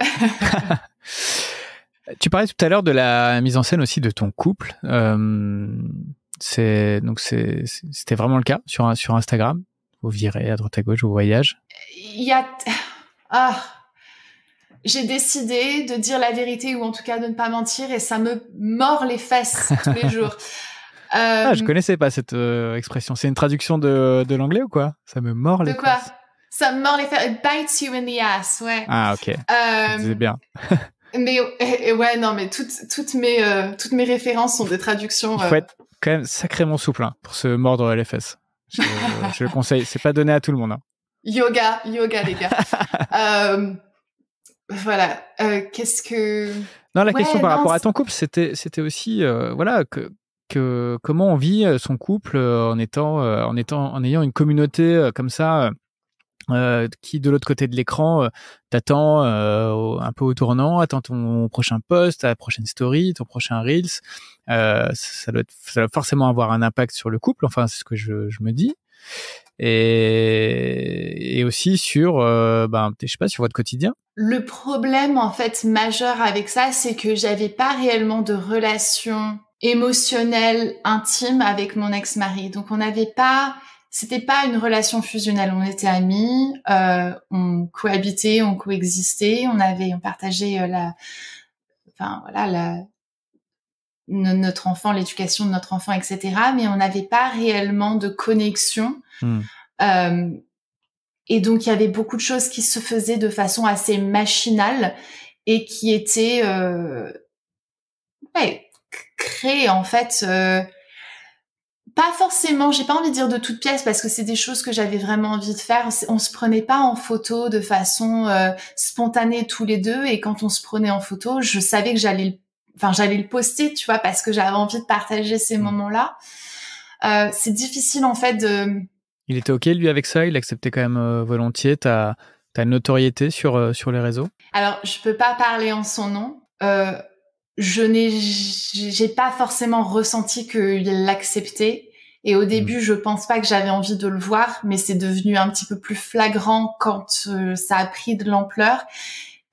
Tu parlais tout à l'heure de la mise en scène aussi de ton couple. C'était vraiment le cas sur Instagram. Vous virez à droite à gauche, vous voyagez. J'ai décidé de dire la vérité, ou en tout cas de ne pas mentir, et ça me mord les fesses tous les jours. Je connaissais pas cette expression. C'est une traduction de l'anglais ou quoi? Ça me mord les fesses. De quoi? Ça me mord les fesses. It bites you in the ass, ouais. Ah, ok. C'est bien. Mais ouais, non, mais toutes mes références sont des traductions. Il faut être quand même sacrément souple pour se mordre les fesses. Je le conseille. C'est pas donné à tout le monde. Yoga, les gars. Voilà. Qu'est-ce que... Non, la question par rapport à ton couple, c'était aussi, que comment on vit son couple en ayant une communauté comme ça qui de l'autre côté de l'écran t'attend un peu au tournant, attend ton prochain post, ta prochaine story, ton prochain reels. Ça doit forcément avoir un impact sur le couple. Enfin, c'est ce que je me dis. Et aussi sur je sais pas, sur votre quotidien. Le problème en fait majeur avec ça, c'est que j'avais pas réellement de relation émotionnelle intime avec mon ex-mari. Donc c'était pas une relation fusionnelle. On était amis, on cohabitait, on coexistait, on partageait notre enfant, l'éducation de notre enfant, etc. Mais on n'avait pas réellement de connexion. Et donc, il y avait beaucoup de choses qui se faisaient de façon assez machinale et qui étaient créées, en fait, Pas forcément, j'ai pas envie de dire de toutes pièces parce que c'est des choses que j'avais vraiment envie de faire. On se prenait pas en photo de façon spontanée tous les deux, et quand on se prenait en photo, je savais que j'allais le poster, tu vois, parce que j'avais envie de partager ces moments-là. C'est difficile en fait de... Il était OK lui avec ça, il acceptait quand même volontiers ta notoriété sur les réseaux? Alors, je peux pas parler en son nom. J'ai pas forcément ressenti qu'il l'acceptait. Et au début, je pense pas que j'avais envie de le voir, mais c'est devenu un petit peu plus flagrant quand ça a pris de l'ampleur.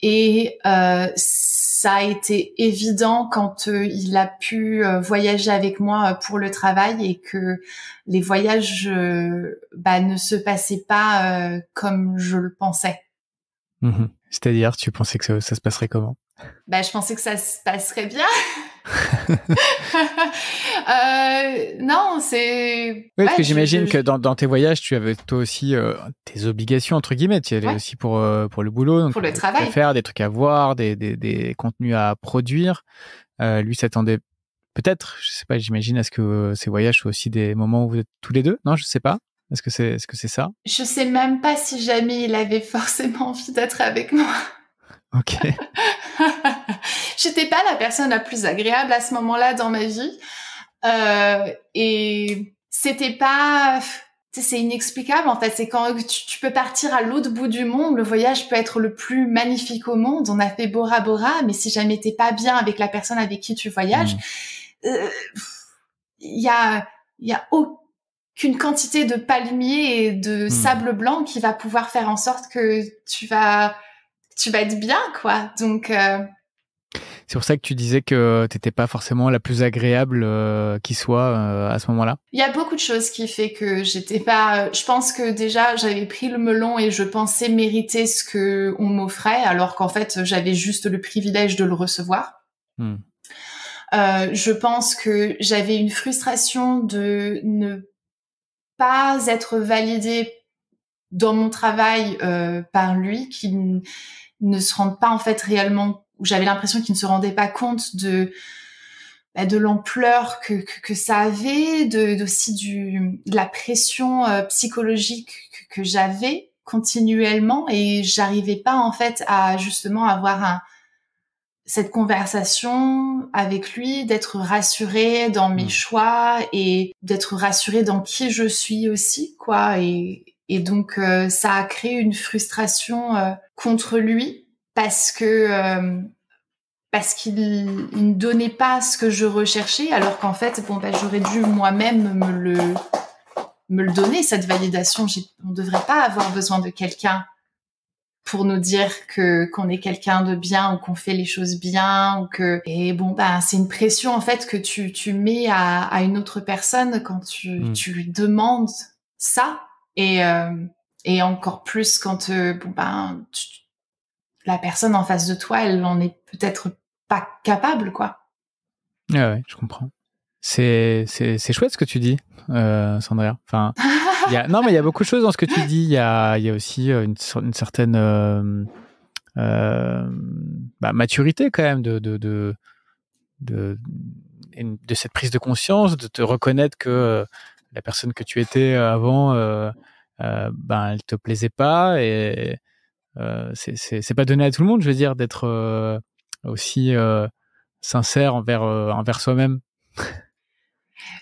Et ça a été évident quand il a pu voyager avec moi pour le travail, et que les voyages ne se passaient pas comme je le pensais. Mmh. C'est-à-dire, tu pensais que ça se passerait comment? Je pensais que ça se passerait bien. Non, c'est... Oui, parce que j'imagine que dans tes voyages, tu avais toi aussi tes obligations, entre guillemets. Tu y allais aussi pour le boulot. Donc pour le travail. À faire, des trucs à voir, des contenus à produire. Lui s'attendait peut-être, je sais pas, j'imagine, à ce que ces voyages soient aussi des moments où vous êtes tous les deux. Non, je sais pas. Est-ce que c'est ça? Je sais même pas si jamais il avait forcément envie d'être avec moi. Ok. J'étais pas la personne la plus agréable à ce moment-là dans ma vie. Et c'était pas... C'est inexplicable, en fait. C'est quand tu peux partir à l'autre bout du monde, le voyage peut être le plus magnifique au monde. On a fait Bora Bora, mais si jamais t'es pas bien avec la personne avec qui tu voyages, il y a aucune quantité de palmiers et de sable blanc qui va pouvoir faire en sorte que tu vas être bien, quoi. Donc... C'est pour ça que tu disais que t'étais pas forcément la plus agréable qui soit à ce moment-là. Il y a beaucoup de choses qui fait que j'étais pas... Je pense que déjà, j'avais pris le melon et je pensais mériter ce que on m'offrait, alors qu'en fait, j'avais juste le privilège de le recevoir. Je pense que j'avais une frustration de ne pas être validée dans mon travail par lui, qui ne se rende pas en fait réellement... où j'avais l'impression qu'il ne se rendait pas compte de l'ampleur que ça avait, aussi de la pression psychologique que j'avais continuellement, et j'arrivais pas en fait à justement avoir cette conversation avec lui, d'être rassurée dans mes choix et d'être rassurée dans qui je suis aussi, quoi. Et donc ça a créé une frustration contre lui, parce qu'il ne donnait pas ce que je recherchais, alors qu'en fait, j'aurais dû moi-même me le donner, cette validation. On ne devrait pas avoir besoin de quelqu'un pour nous dire qu'on est quelqu'un de bien, ou qu'on fait les choses bien, c'est une pression en fait que tu mets à une autre personne quand tu lui demandes ça, et encore plus quand la personne en face de toi, elle en est peut-être pas capable, quoi. Ah ouais, je comprends. C'est chouette ce que tu dis, Sandra. Enfin, il y a beaucoup de choses dans ce que tu dis. Il y a aussi une certaine maturité quand même de cette prise de conscience, de te reconnaître que la personne que tu étais avant, elle te plaisait pas, et c'est pas donné à tout le monde, je veux dire, d'être aussi sincère envers soi-même.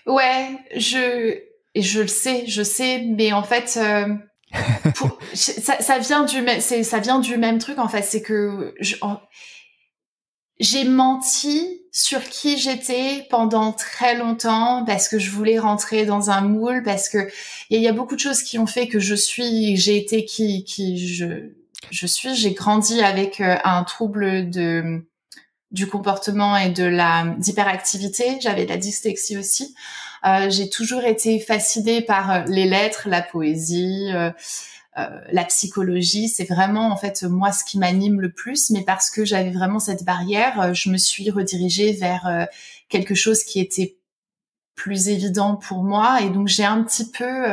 Ouais, je le sais, mais en fait, ça vient du même truc, en fait. C'est que j'ai menti sur qui j'étais pendant très longtemps, parce que je voulais rentrer dans un moule, parce que il y a beaucoup de choses qui ont fait que j'ai été qui je suis. J'ai grandi avec un trouble du comportement et d'hyperactivité. J'avais de la dyslexie aussi. J'ai toujours été fascinée par les lettres, la poésie, la psychologie. C'est vraiment en fait moi ce qui m'anime le plus, mais parce que j'avais vraiment cette barrière, je me suis redirigée vers quelque chose qui était plus évident pour moi, et donc j'ai un petit peu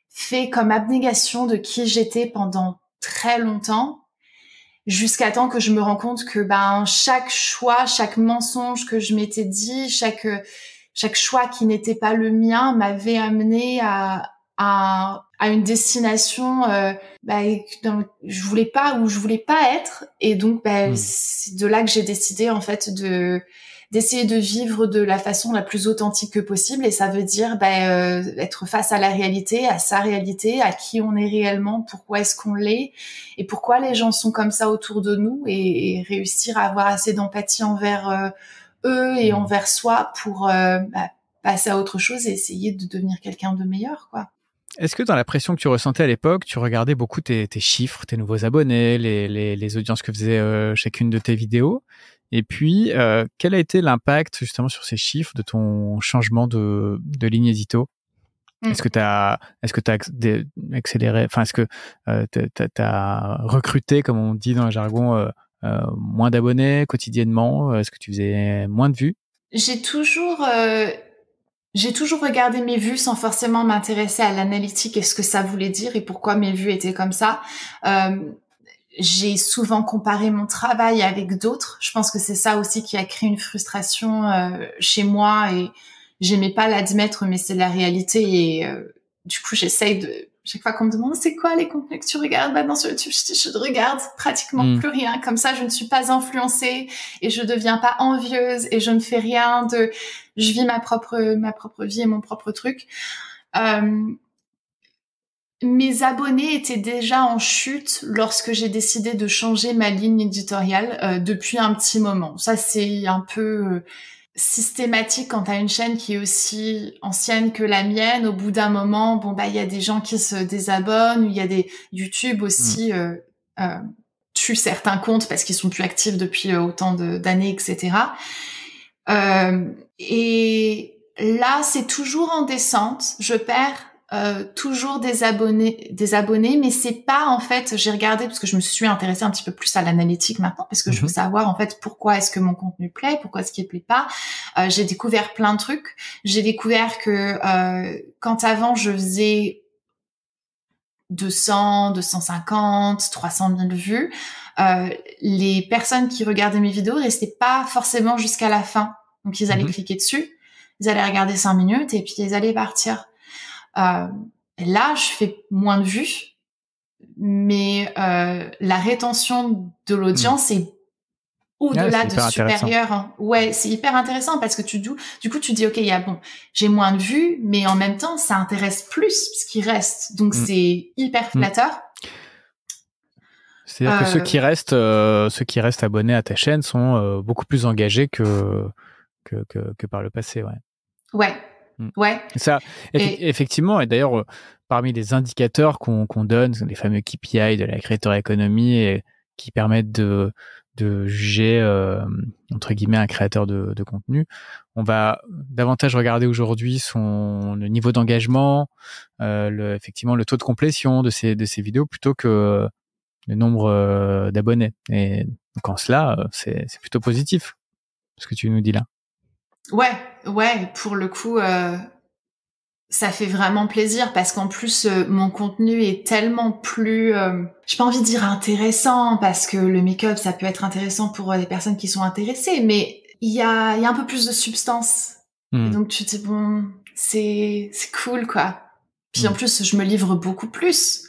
fait comme abnégation de qui j'étais pendant très longtemps, jusqu'à temps que je me rends compte que chaque choix, chaque mensonge que je m'étais dit, chaque chaque choix qui n'était pas le mien m'avait amené à une destination je voulais pas être, et donc c'est de là que j'ai décidé en fait d'essayer de vivre de la façon la plus authentique que possible, et ça veut dire être face à la réalité, à sa réalité, à qui on est réellement, pourquoi est-ce qu'on l'est et pourquoi les gens sont comme ça autour de nous, et réussir à avoir assez d'empathie envers eux et envers soi pour passer à autre chose et essayer de devenir quelqu'un de meilleur, quoi. Est-ce que dans la pression que tu ressentais à l'époque, tu regardais beaucoup tes chiffres, tes nouveaux abonnés, les audiences que faisait chacune de tes vidéos? Et puis, quel a été l'impact justement sur ces chiffres de ton changement de ligne édito? Est-ce que tu as accéléré, enfin, est-ce que t'as recruté, comme on dit dans le jargon, moins d'abonnés quotidiennement? Est-ce que tu faisais moins de vues? J'ai toujours regardé mes vues sans forcément m'intéresser à l'analytique et ce que ça voulait dire et pourquoi mes vues étaient comme ça. J'ai souvent comparé mon travail avec d'autres. Je pense que c'est ça aussi qui a créé une frustration chez moi, et j'aimais pas l'admettre, mais c'est la réalité. Et du coup, chaque fois qu'on me demande c'est quoi les contenus que tu regardes maintenant sur YouTube, je regarde pratiquement plus rien. Comme ça, je ne suis pas influencée et je deviens pas envieuse et je ne fais rien je vis ma propre vie et mon propre truc. Mes abonnés étaient déjà en chute lorsque j'ai décidé de changer ma ligne éditoriale depuis un petit moment. Ça, c'est un peu systématique quand t'as une chaîne qui est aussi ancienne que la mienne. Au bout d'un moment, il y a des gens qui se désabonnent, il y a des YouTube aussi tuent certains comptes parce qu'ils sont plus actifs depuis autant d'années, etc. Et là, c'est toujours en descente. Je perds toujours des abonnés, mais c'est pas, en fait, j'ai regardé parce que je me suis intéressée un petit peu plus à l'analytique maintenant, parce que je veux savoir en fait pourquoi est-ce que mon contenu plaît, pourquoi est-ce qu'il plaît pas. J'ai découvert plein de trucs. J'ai découvert que quand avant je faisais 200, 250, 300 000 vues, les personnes qui regardaient mes vidéos restaient pas forcément jusqu'à la fin. Donc ils allaient cliquer dessus, ils allaient regarder 5 minutes et puis ils allaient partir. Là, je fais moins de vues, mais la rétention de l'audience est au-delà de supérieur. Hein. Ouais, c'est hyper intéressant parce que du coup, tu dis, OK, j'ai moins de vues, mais en même temps, ça intéresse plus ce qui reste. Donc, c'est hyper flatteur. C'est-à-dire que ceux qui restent abonnés à ta chaîne sont beaucoup plus engagés que par le passé, ouais. Ouais. Ouais. Ça, effectivement, et d'ailleurs, parmi les indicateurs qu'on donne, les fameux KPI de la Creator Economy, et qui permettent de juger, entre guillemets, un créateur de contenu, on va davantage regarder aujourd'hui le niveau d'engagement, effectivement, le taux de complétion de ces vidéos, plutôt que le nombre d'abonnés. Et donc, en cela, c'est plutôt positif, ce que tu nous dis là. Ouais, pour le coup, ça fait vraiment plaisir parce qu'en plus, mon contenu est tellement plus, j'ai pas envie de dire intéressant, parce que le make-up, ça peut être intéressant pour les personnes qui sont intéressées, mais il y a un peu plus de substance. Et donc, tu te dis, bon, c'est cool, quoi. Puis en plus, je me livre beaucoup plus.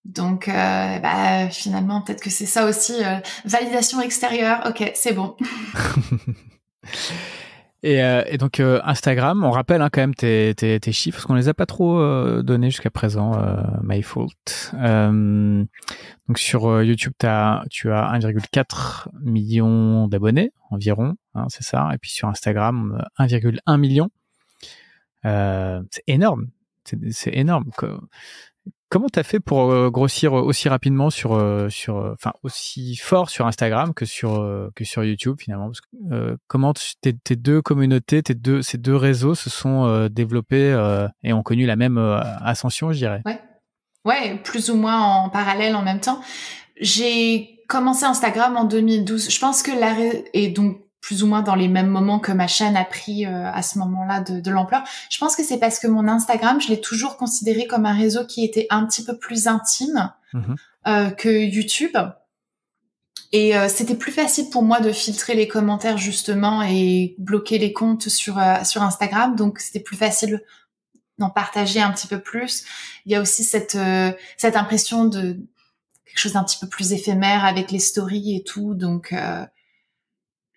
Donc, finalement, peut-être que c'est ça aussi, validation extérieure. Ok, c'est bon. Et donc Instagram, on rappelle quand même tes chiffres, parce qu'on les a pas trop donnés jusqu'à présent, my fault. Donc sur YouTube, tu as 1,4 million d'abonnés environ, hein, c'est ça. Et puis sur Instagram, 1,1 million. C'est énorme, c'est énorme. Comment t'as fait pour grossir aussi rapidement aussi fort sur Instagram que sur YouTube finalement, parce que, comment tes deux communautés, ces deux réseaux se sont développés et ont connu la même ascension, je dirais. Ouais, plus ou moins en parallèle en même temps. J'ai commencé Instagram en 2012. Je pense que et donc plus ou moins dans les mêmes moments que ma chaîne a pris à ce moment-là de l'ampleur. Je pense que c'est parce que mon Instagram, je l'ai toujours considéré comme un réseau qui était un petit peu plus intime que YouTube. Et c'était plus facile pour moi de filtrer les commentaires justement et bloquer les comptes sur Instagram. Donc c'était plus facile d'en partager un petit peu plus. Il y a aussi cette impression de quelque chose d'un petit peu plus éphémère avec les stories et tout. Donc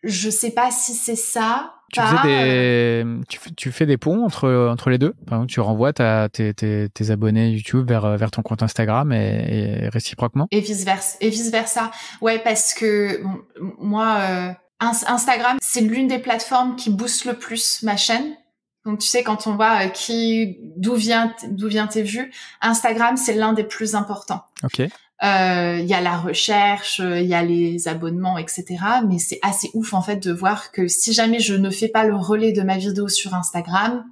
je sais pas si c'est ça. Tu fais des ponts entre les deux. Par exemple, tu renvoies tes abonnés YouTube vers ton compte Instagram et réciproquement. Et vice versa. Ouais, parce que bon, moi, Instagram, c'est l'une des plateformes qui booste le plus ma chaîne. Donc tu sais, quand on voit d'où vient tes vues, Instagram, c'est l'un des plus importants. Ok. Il y a la recherche, il y a les abonnements, etc. Mais c'est assez ouf en fait de voir que si jamais je ne fais pas le relais de ma vidéo sur Instagram,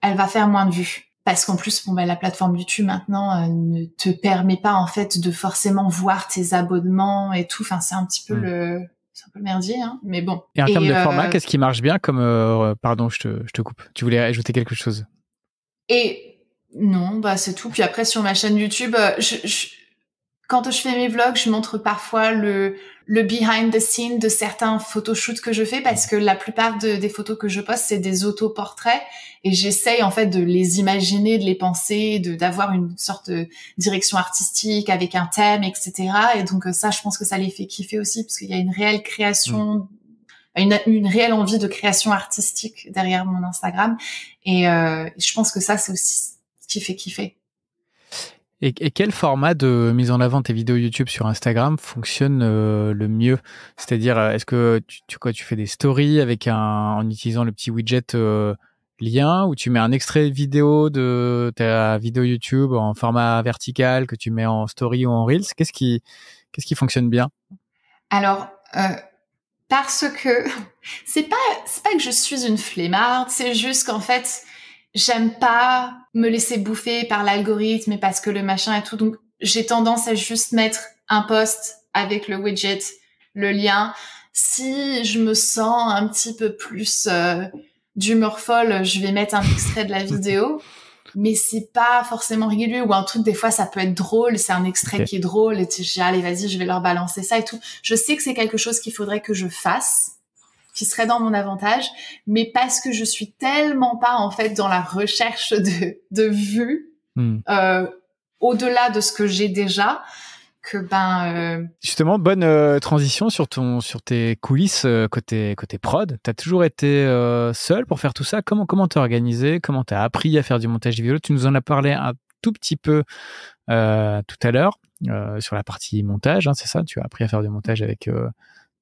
elle va faire moins de vues. Parce qu'en plus, la plateforme YouTube maintenant ne te permet pas en fait de forcément voir tes abonnements et tout. Enfin, c'est un petit peu le merdier, hein. Mais bon. Et en termes de format, qu'est-ce qui marche bien comme pardon, je te coupe. Tu voulais ajouter quelque chose? Et non, c'est tout. Puis après sur ma chaîne YouTube, quand je fais mes vlogs, je montre parfois le behind the scene de certains photoshoots que je fais parce que la plupart des photos que je poste, c'est des autoportraits et j'essaye en fait de les imaginer, de les penser, d'avoir une sorte de direction artistique avec un thème, etc. Et donc ça, je pense que ça les fait kiffer aussi parce qu'il y a une réelle création, une réelle envie de création artistique derrière mon Instagram et je pense que ça, c'est aussi ce qui fait kiffer. Et quel format de mise en avant de tes vidéos YouTube sur Instagram fonctionne le mieux? C'est-à-dire, est-ce que tu fais des stories en utilisant le petit widget lien, ou tu mets un extrait vidéo de ta vidéo YouTube en format vertical que tu mets en story ou en Reels? Qu'est-ce qui fonctionne bien? Alors, parce que c'est pas que je suis une flemmarde, c'est juste qu'en fait, j'aime pas me laisser bouffer par l'algorithme et parce que le machin et tout. Donc, j'ai tendance à juste mettre un post avec le widget, le lien. Si je me sens un petit peu plus d'humeur folle, je vais mettre un extrait de la vidéo. Mais c'est pas forcément régulier ou un truc, des fois, ça peut être drôle. C'est un extrait qui est drôle et tu dis, allez, vas-y, je vais leur balancer ça et tout. Je sais que c'est quelque chose qu'il faudrait que je fasse, qui serait dans mon avantage, mais parce que je suis tellement pas en fait dans la recherche de vues au-delà de ce que j'ai déjà que Justement, bonne transition sur tes coulisses côté prod. T'as toujours été seul pour faire tout ça. Comment t'es organisé? Comment t'as appris à faire du montage vidéo? Tu nous en as parlé un tout petit peu tout à l'heure sur la partie montage, hein, c'est ça? Tu as appris à faire du montage avec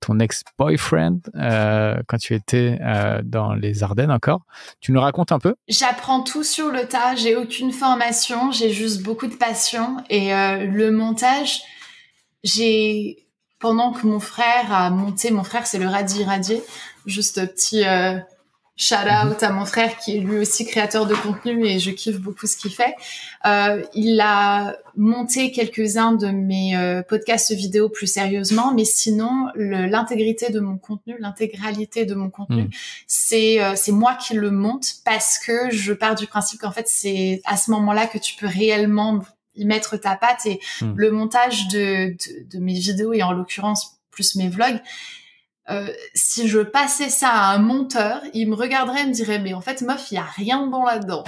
ton ex-boyfriend quand tu étais dans les Ardennes encore. Tu nous racontes un peu? J'apprends tout sur le tas, j'ai aucune formation, j'ai juste beaucoup de passion et le montage, pendant que mon frère a monté, mon frère c'est le Radier, juste petit shout out à mon frère qui est lui aussi créateur de contenu et je kiffe beaucoup ce qu'il fait. Il a monté quelques-uns de mes podcasts vidéo plus sérieusement, mais sinon l'intégralité de mon contenu, c'est moi qui le monte parce que je pars du principe qu'en fait c'est à ce moment-là que tu peux réellement y mettre ta patte et le montage de mes vidéos et en l'occurrence plus mes vlogs. Si je passais ça à un monteur, il me regarderait et me dirait mais en fait meuf, il y a rien de bon là-dedans.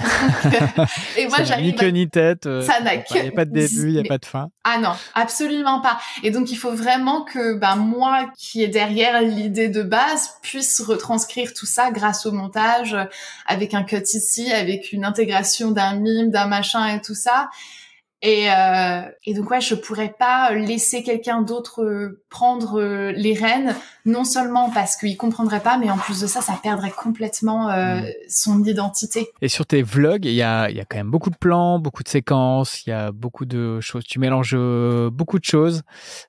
Et moi j'arrive ni queue ni tête. Ça n'a que il y a pas de début, il y a pas de fin. Ah non, absolument pas. Et donc il faut vraiment que moi qui est derrière l'idée de base puisse retranscrire tout ça grâce au montage avec un cut ici, avec une intégration d'un mime, d'un machin et tout ça. Et donc ouais, je pourrais pas laisser quelqu'un d'autre prendre les rênes, non seulement parce qu'il comprendrait pas, mais en plus de ça, ça perdrait complètement son identité. Et sur tes vlogs, il y a quand même beaucoup de plans, beaucoup de séquences, il y a beaucoup de choses. Tu mélanges beaucoup de choses.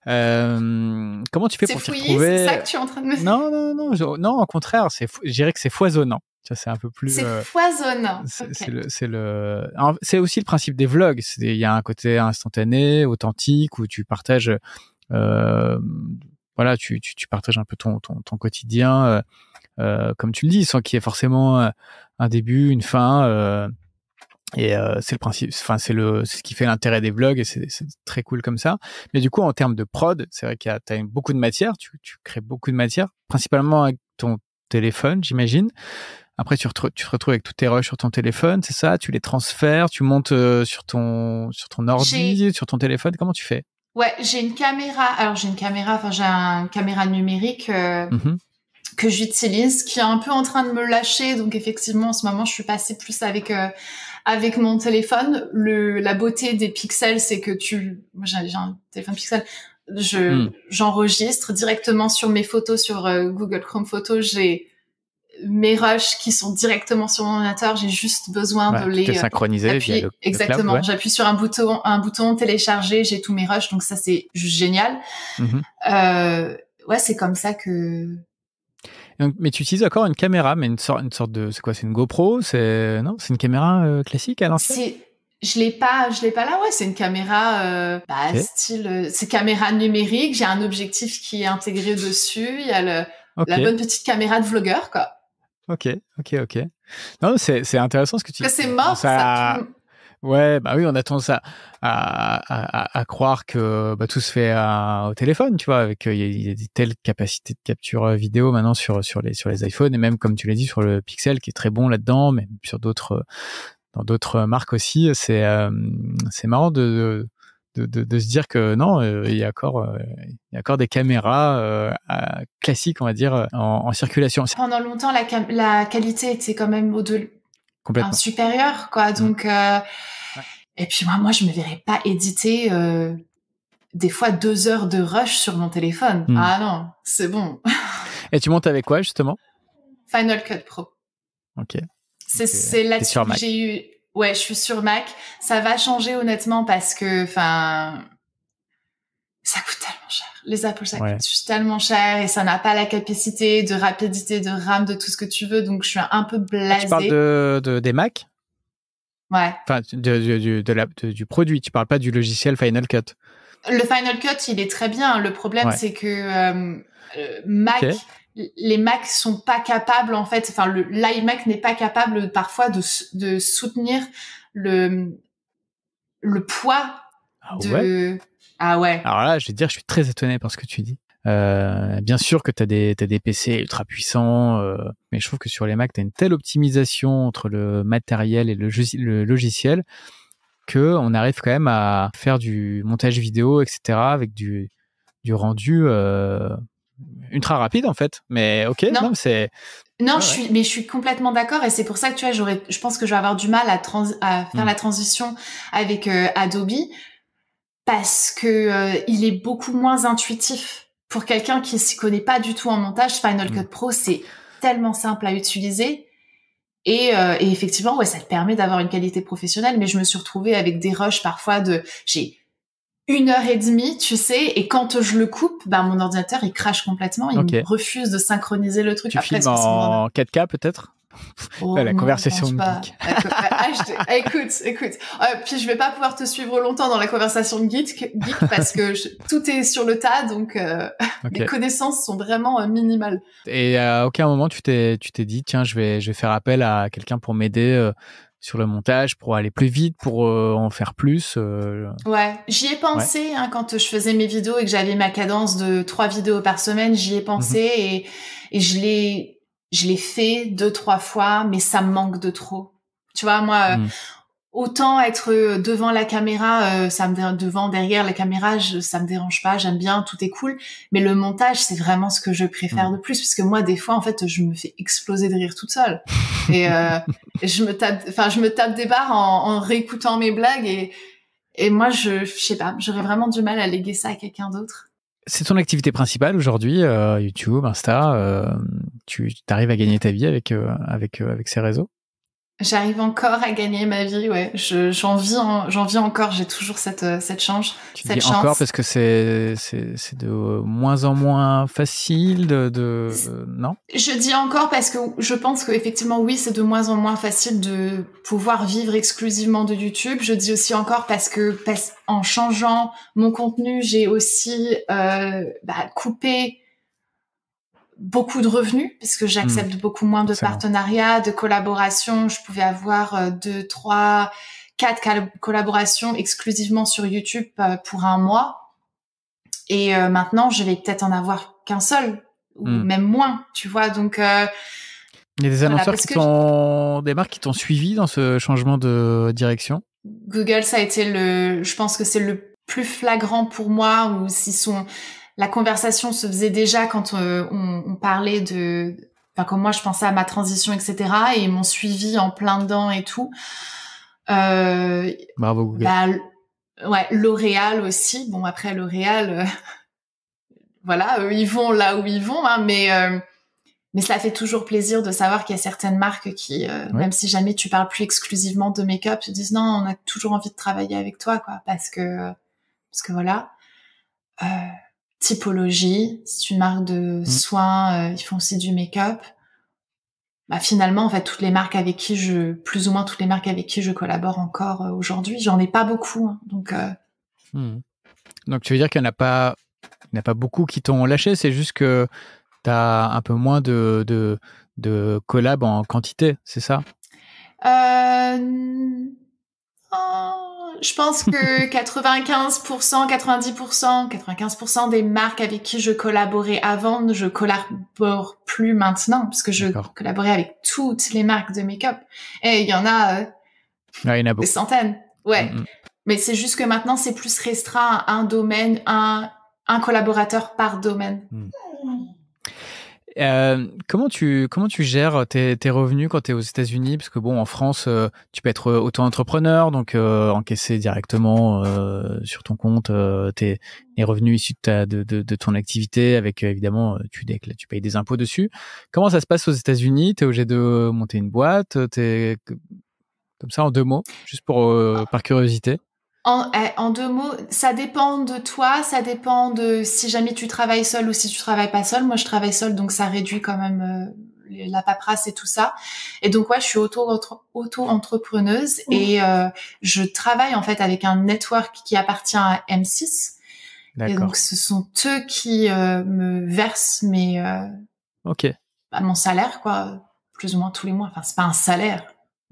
Comment tu fais pour t'y retrouver? C'est ça que tu es en train de me dire? Non, au contraire, je dirais que c'est foisonnant. C'est un peu plus. C'est foisonnant. C'est aussi le principe des vlogs. Il y a un côté instantané, authentique, où tu partages, tu partages un peu ton quotidien, comme tu le dis, sans qu'il y ait forcément un début, une fin. Et c'est le principe, enfin c'est ce qui fait l'intérêt des vlogs et c'est très cool comme ça. Mais du coup en termes de prod, c'est vrai t'as beaucoup de matière, tu crées beaucoup de matière, principalement avec ton téléphone, j'imagine. Après tu te retrouves avec tous tes rushs sur ton téléphone, c'est ça? Tu les transfères, tu montes sur ton ordi, sur ton téléphone. Comment tu fais? Ouais, j'ai une caméra, enfin j'ai une caméra numérique que j'utilise, qui est un peu en train de me lâcher. Donc effectivement, en ce moment, je suis passée plus avec mon téléphone. La beauté des pixels, c'est que moi j'ai un téléphone Pixel, j'enregistre directement sur mes photos sur Google Chrome Photos. J'ai mes rushs qui sont directement sur mon ordinateur. J'ai juste besoin de les synchroniser via exactement. le cloud, J'appuie sur un bouton télécharger, j'ai tous mes rushs. Donc ça, c'est juste génial. Ouais, c'est comme ça que... Donc, mais tu utilises encore une caméra, mais une sorte de, c'est quoi? C'est une GoPro? Non, c'est une caméra classique à l'ancienne? Je l'ai pas là. Ouais, c'est une caméra style, c'est caméra numérique. J'ai un objectif qui est intégré dessus. Il y a la bonne petite caméra de vlogueur, quoi. Ok. Non, c'est intéressant ce que tu dis. C'est mort, ça. Ouais, bah oui, on a tendance à croire que tout se fait au téléphone, tu vois, avec il y a des telles capacités de capture vidéo maintenant sur les iPhones, et même comme tu l'as dit sur le Pixel qui est très bon là-dedans, mais sur dans d'autres marques aussi. C'est marrant de se dire que non, il y a encore des caméras classiques, on va dire, en circulation. Pendant longtemps, la qualité était quand même complètement supérieure, quoi. Donc et puis moi je me verrais pas éditer des fois 2 heures de rush sur mon téléphone. Ah non, c'est bon. Et tu montes avec quoi justement? Final Cut Pro. Ok. C'est là-dessus que j'ai eu. Ouais, je suis sur Mac. Ça va changer honnêtement parce que, ça coûte tellement cher. Les Apple, ça coûte juste tellement cher et ça n'a pas la capacité de rapidité, de RAM, de tout ce que tu veux. Donc, je suis un peu blasée. Tu parles des Mac? Ouais. Enfin, du produit. Tu parles pas du logiciel Final Cut. Le Final Cut, il est très bien. Le problème, c'est que Mac, les Macs sont pas capables, en fait. Enfin, l'iMac n'est pas capable parfois de soutenir le poids de. Ah ouais. Alors là, je vais te dire, je suis très étonné par ce que tu dis. Bien sûr que t'as des PC ultra puissants, mais je trouve que sur les Mac, t'as une telle optimisation entre le matériel et le logiciel que on arrive quand même à faire du montage vidéo, etc., avec du rendu ultra rapide en fait. Mais ok, non c'est. Non, je suis complètement d'accord et c'est pour ça que tu vois, je pense que je vais avoir du mal à faire la transition avec Adobe parce que il est beaucoup moins intuitif. Pour quelqu'un qui s'y connaît pas du tout en montage, Final Cut Pro, c'est tellement simple à utiliser. Et effectivement, ça te permet d'avoir une qualité professionnelle, mais je me suis retrouvée avec des rushs parfois j'ai 1h30, tu sais, et quand je le coupe, mon ordinateur, il crache complètement, il me refuse de synchroniser le truc. Tu filmes en 4K peut-être? La conversation de geek. Écoute. Puis je vais pas pouvoir te suivre longtemps dans la conversation de geek parce que tout est sur le tas, donc mes connaissances sont vraiment minimales. Et à aucun moment tu t'es dit tiens je vais faire appel à quelqu'un pour m'aider sur le montage, pour aller plus vite, pour en faire plus. Ouais, j'y ai pensé quand je faisais mes vidéos et que j'avais ma cadence de 3 vidéos par semaine, j'y ai pensé et je l'ai fait 2-3 fois, mais ça me manque de trop. Tu vois, moi, autant être devant la caméra, derrière la caméra, ça me dérange pas, j'aime bien, tout est cool. Mais le montage, c'est vraiment ce que je préfère de plus, parce que moi, des fois, en fait, je me fais exploser de rire toute seule. Et je me tape des barres en réécoutant mes blagues et moi, je sais pas, j'aurais vraiment du mal à léguer ça à quelqu'un d'autre. C'est ton activité principale aujourd'hui, YouTube, Insta. Tu arrives à gagner ta vie avec ces réseaux? J'arrive encore à gagner ma vie, ouais. J'en vis encore. J'ai toujours cette chance. Tu dis encore parce que c'est de moins en moins facile non? Je dis encore parce que je pense qu'effectivement, oui, c'est de moins en moins facile de pouvoir vivre exclusivement de YouTube. Je dis aussi encore parce que en changeant mon contenu, j'ai aussi coupé beaucoup de revenus, puisque j'accepte beaucoup moins de partenariats, de collaborations. Je pouvais avoir 2, 3, 4 collaborations exclusivement sur YouTube pour un mois. Et maintenant, je vais peut-être en avoir qu'un seul, ou même moins, tu vois. Donc, il y a des annonceurs des marques qui t'ont suivi dans ce changement de direction? Google, ça a été je pense que c'est le plus flagrant pour moi, où la conversation se faisait déjà quand on parlait quand moi je pensais à ma transition, etc. Et ils m'ont suivi en plein dedans et tout. Bravo Google. Ouais, L'Oréal aussi. Bon, après L'Oréal, voilà, eux, ils vont là où ils vont, hein, mais ça fait toujours plaisir de savoir qu'il y a certaines marques qui, même si jamais tu parles plus exclusivement de make-up, se disent non, on a toujours envie de travailler avec toi, quoi, parce que voilà. Typologie, c'est une marque de soins, ils font aussi du make-up. Finalement, en fait, plus ou moins toutes les marques avec qui je collabore encore aujourd'hui, j'en ai pas beaucoup, hein, donc. Donc tu veux dire qu'il n'y en a pas beaucoup qui t'ont lâché, c'est juste que t'as un peu moins de collab en quantité, c'est ça? Je pense que 95% des marques avec qui je collaborais avant, je collabore plus maintenant, parce que je collaborais avec toutes les marques de make-up. Et il y en a, il y en a beaucoup. Des centaines. Ouais. Mais c'est juste que maintenant, c'est plus restreint à un domaine, un collaborateur par domaine. Comment tu gères tes revenus quand tu es aux États-Unis? Parce que bon, en France, tu peux être auto-entrepreneur, donc encaisser directement sur ton compte les revenus issus de ton activité, avec évidemment tu payes des impôts dessus. Comment ça se passe aux États-Unis? T'es obligé de monter une boîte? T'es comme ça en 2 mots, juste par curiosité. En 2 mots, ça dépend de toi, ça dépend de si jamais tu travailles seul ou si tu travailles pas seul. Moi, je travaille seule, donc ça réduit quand même la paperasse et tout ça. Et donc, ouais, je suis auto-entrepreneuse et je travaille en fait avec un network qui appartient à M6. D'accord. Et donc, ce sont eux qui me versent mon salaire, quoi, plus ou moins tous les mois. Enfin, c'est pas un salaire.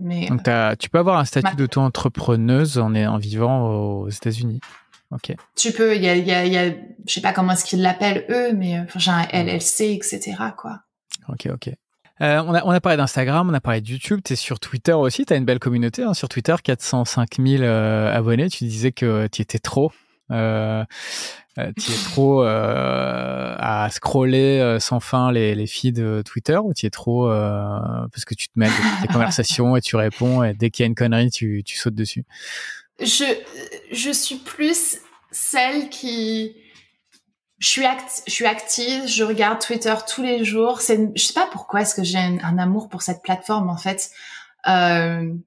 Mais, donc tu peux avoir un statut d'auto-entrepreneuse en vivant aux États-Unis. Ok. Tu peux, il y a, je sais pas comment est-ce qu'ils l'appellent eux, mais j'ai un LLC, etc. quoi. Ok. On a parlé d'Instagram, on a parlé de YouTube, tu es sur Twitter aussi, tu as une belle communauté, hein, sur Twitter, 405 000 abonnés. Tu disais que tu étais trop. Tu es trop à scroller sans fin les feeds Twitter, ou tu es trop parce que tu te mets des conversations et tu réponds, et dès qu'il y a une connerie tu sautes dessus? Je suis plus celle qui je suis active, je regarde Twitter tous les jours. Je sais pas pourquoi est-ce que j'ai un amour pour cette plateforme en fait, non,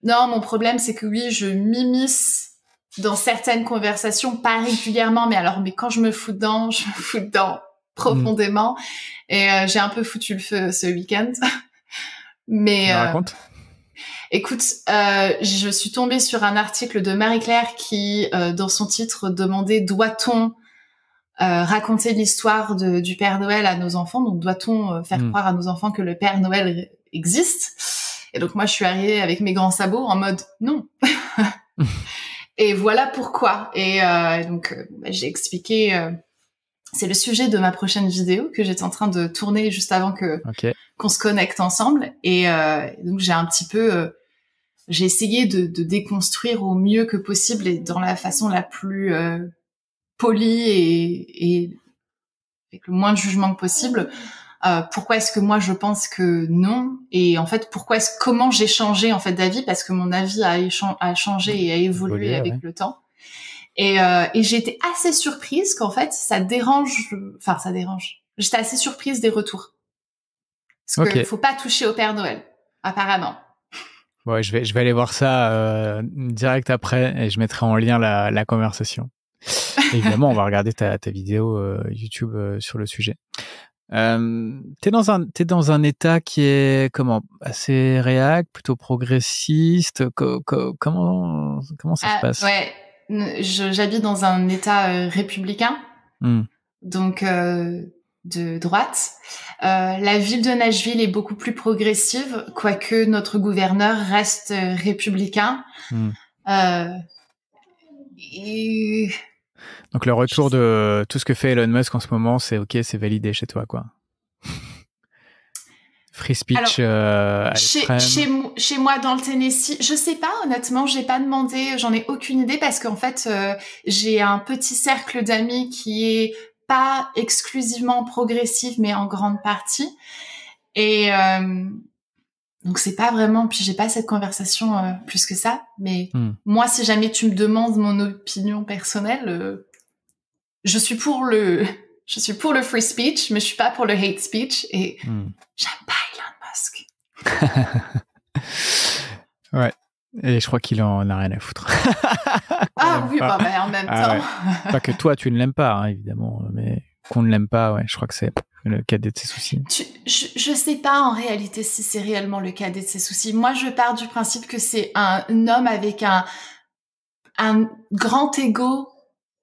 mon problème c'est que oui, je m'immisce dans certaines conversations, pas régulièrement, mais quand je me fous dedans, profondément. Et j'ai un peu foutu le feu ce week-end. Mais raconte. Écoute, je suis tombée sur un article de Marie-Claire qui, dans son titre, demandait: doit-on raconter l'histoire du Père Noël à nos enfants? Donc, doit-on faire croire à nos enfants que le Père Noël existe? Et donc, moi, je suis arrivée avec mes grands sabots en mode non. Et voilà pourquoi. Et donc, j'ai expliqué. C'est le sujet de ma prochaine vidéo que j'étais en train de tourner juste avant qu'on se connecte ensemble. Et donc, j'ai essayé de déconstruire au mieux que possible et dans la façon la plus polie et avec le moins de jugement que possible. Pourquoi est-ce que moi je pense que non, et en fait comment j'ai changé en fait d'avis, parce que mon avis a changé et a évolué avec le temps, et j'ai été assez surprise qu'en fait ça dérange. J'étais assez surprise des retours, parce que faut pas toucher au Père Noël apparemment. Ouais, je vais aller voir ça direct après, et je mettrai en lien la conversation. Évidemment, on va regarder ta vidéo YouTube sur le sujet. T'es dans un état qui est assez réac, plutôt progressiste. Comment ça se passe? Ouais, j'habite dans un état républicain. Donc de droite. La ville de Nashville est beaucoup plus progressive, quoique notre gouverneur reste républicain. Et... Donc le retour de tout ce que fait Elon Musk en ce moment, c'est OK, c'est validé chez toi, quoi. Free speech. Alors, chez moi dans le Tennessee, je sais pas, honnêtement, j'ai pas demandé, j'en ai aucune idée parce qu'en fait, j'ai un petit cercle d'amis qui est pas exclusivement progressif, mais en grande partie. Et donc c'est pas vraiment, puis j'ai pas cette conversation plus que ça. Mais moi, si jamais tu me demandes mon opinion personnelle, je suis pour le free speech, mais je suis pas pour le hate speech. Et j'aime pas Elon Musk. Ouais. Et je crois qu'il en a rien à foutre. Oui, bah, en même temps. Ouais. Pas que toi, tu ne l'aimes pas, hein, évidemment, mais qu'on ne l'aime pas, ouais, je crois que c'est le cadet de ses soucis. Je sais pas en réalité si c'est réellement le cadet de ses soucis. Moi, je pars du principe que c'est un homme avec un grand ego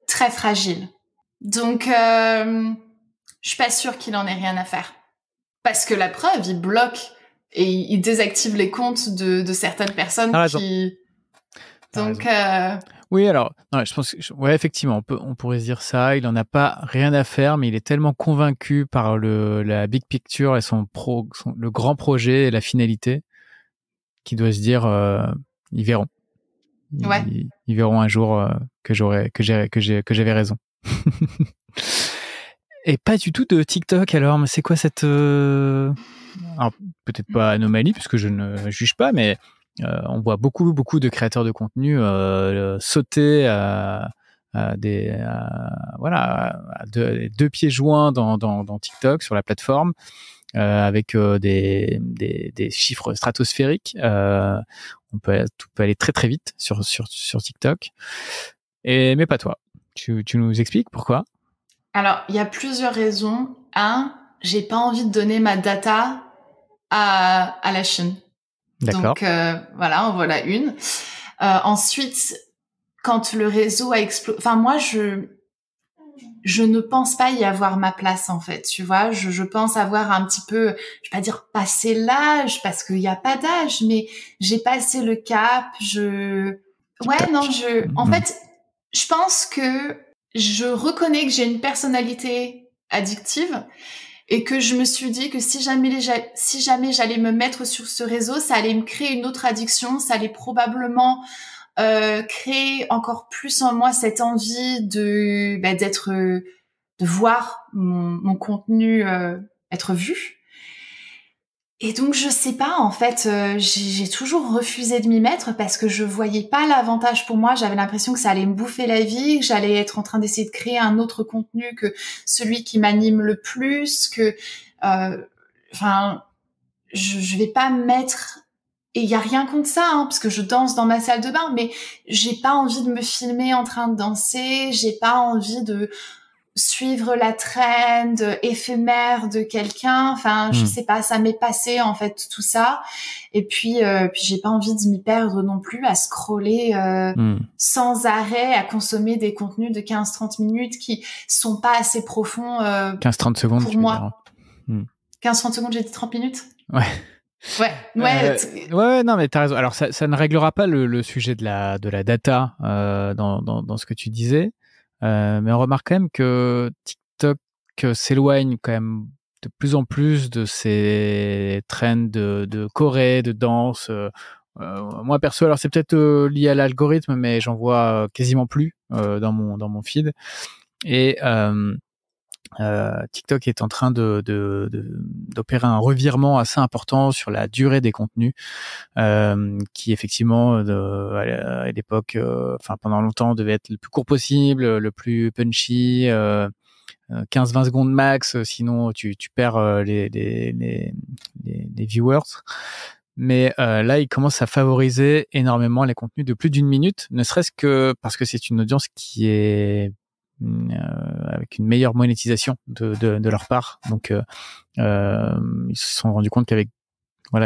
très fragile. Donc, je suis pas sûre qu'il en ait rien à faire. Parce que la preuve, il bloque et il désactive les comptes de certaines personnes qui... Donc... Oui, alors, non, je pense que, ouais, effectivement, on pourrait se dire ça. Il en a pas rien à faire, mais il est tellement convaincu par la big picture et le grand projet et la finalité qu'il doit se dire, ils verront. Ils verront un jour que j'avais raison. Et pas du tout de TikTok alors, mais c'est quoi cette alors, peut-être pas anomalie puisque je ne juge pas, mais on voit beaucoup de créateurs de contenu sauter à deux pieds joints dans TikTok sur la plateforme avec des chiffres stratosphériques. On peut aller très très vite sur TikTok. Mais pas toi. Tu nous expliques pourquoi? Alors, il y a plusieurs raisons. J'ai pas envie de donner ma data à la Chine. D'accord. Donc, en voilà une. Ensuite, quand le réseau a explosé... Enfin, moi, je ne pense pas y avoir ma place, en fait. Tu vois, je pense avoir un petit peu... Je vais pas dire passer l'âge, parce qu'il y a pas d'âge, mais j'ai passé le cap. En fait, je pense que je reconnais que j'ai une personnalité addictive et que je me suis dit que si jamais j'allais me mettre sur ce réseau, ça allait me créer une autre addiction, ça allait probablement créer encore plus en moi cette envie de voir mon contenu être vu. Et donc, je sais pas, en fait, j'ai toujours refusé de m'y mettre parce que je voyais pas l'avantage pour moi. J'avais l'impression que ça allait me bouffer la vie, que j'allais être en train d'essayer de créer un autre contenu que celui qui m'anime le plus, je vais pas me mettre... Et il y a rien contre ça, parce que je danse dans ma salle de bain, mais j'ai pas envie de me filmer en train de danser, j'ai pas envie de suivre la trend éphémère de quelqu'un. Enfin, je sais pas, ça m'est passé en fait tout ça. Et puis j'ai pas envie de m'y perdre non plus à scroller sans arrêt, à consommer des contenus de 15-30 minutes qui sont pas assez profonds 15-30 secondes pour moi. 15-30 secondes, j'ai dit 30 minutes. Ouais. Ouais, non, mais t'as raison. Alors, ça ne réglera pas le sujet de la data dans ce que tu disais. Mais on remarque quand même que TikTok s'éloigne quand même de plus en plus de ces trends de Corée, de danse. Moi perso, alors c'est peut-être lié à l'algorithme, mais j'en vois quasiment plus dans mon feed. Et TikTok est en train d'opérer un revirement assez important sur la durée des contenus, qui effectivement à l'époque, pendant longtemps, devait être le plus court possible, le plus punchy, 15-20 secondes max, sinon tu perds les viewers. Mais là, il commence à favoriser énormément les contenus de plus d'une minute, ne serait-ce que parce que c'est une audience qui est avec une meilleure monétisation de leur part. Donc, ils se sont rendus compte qu'avec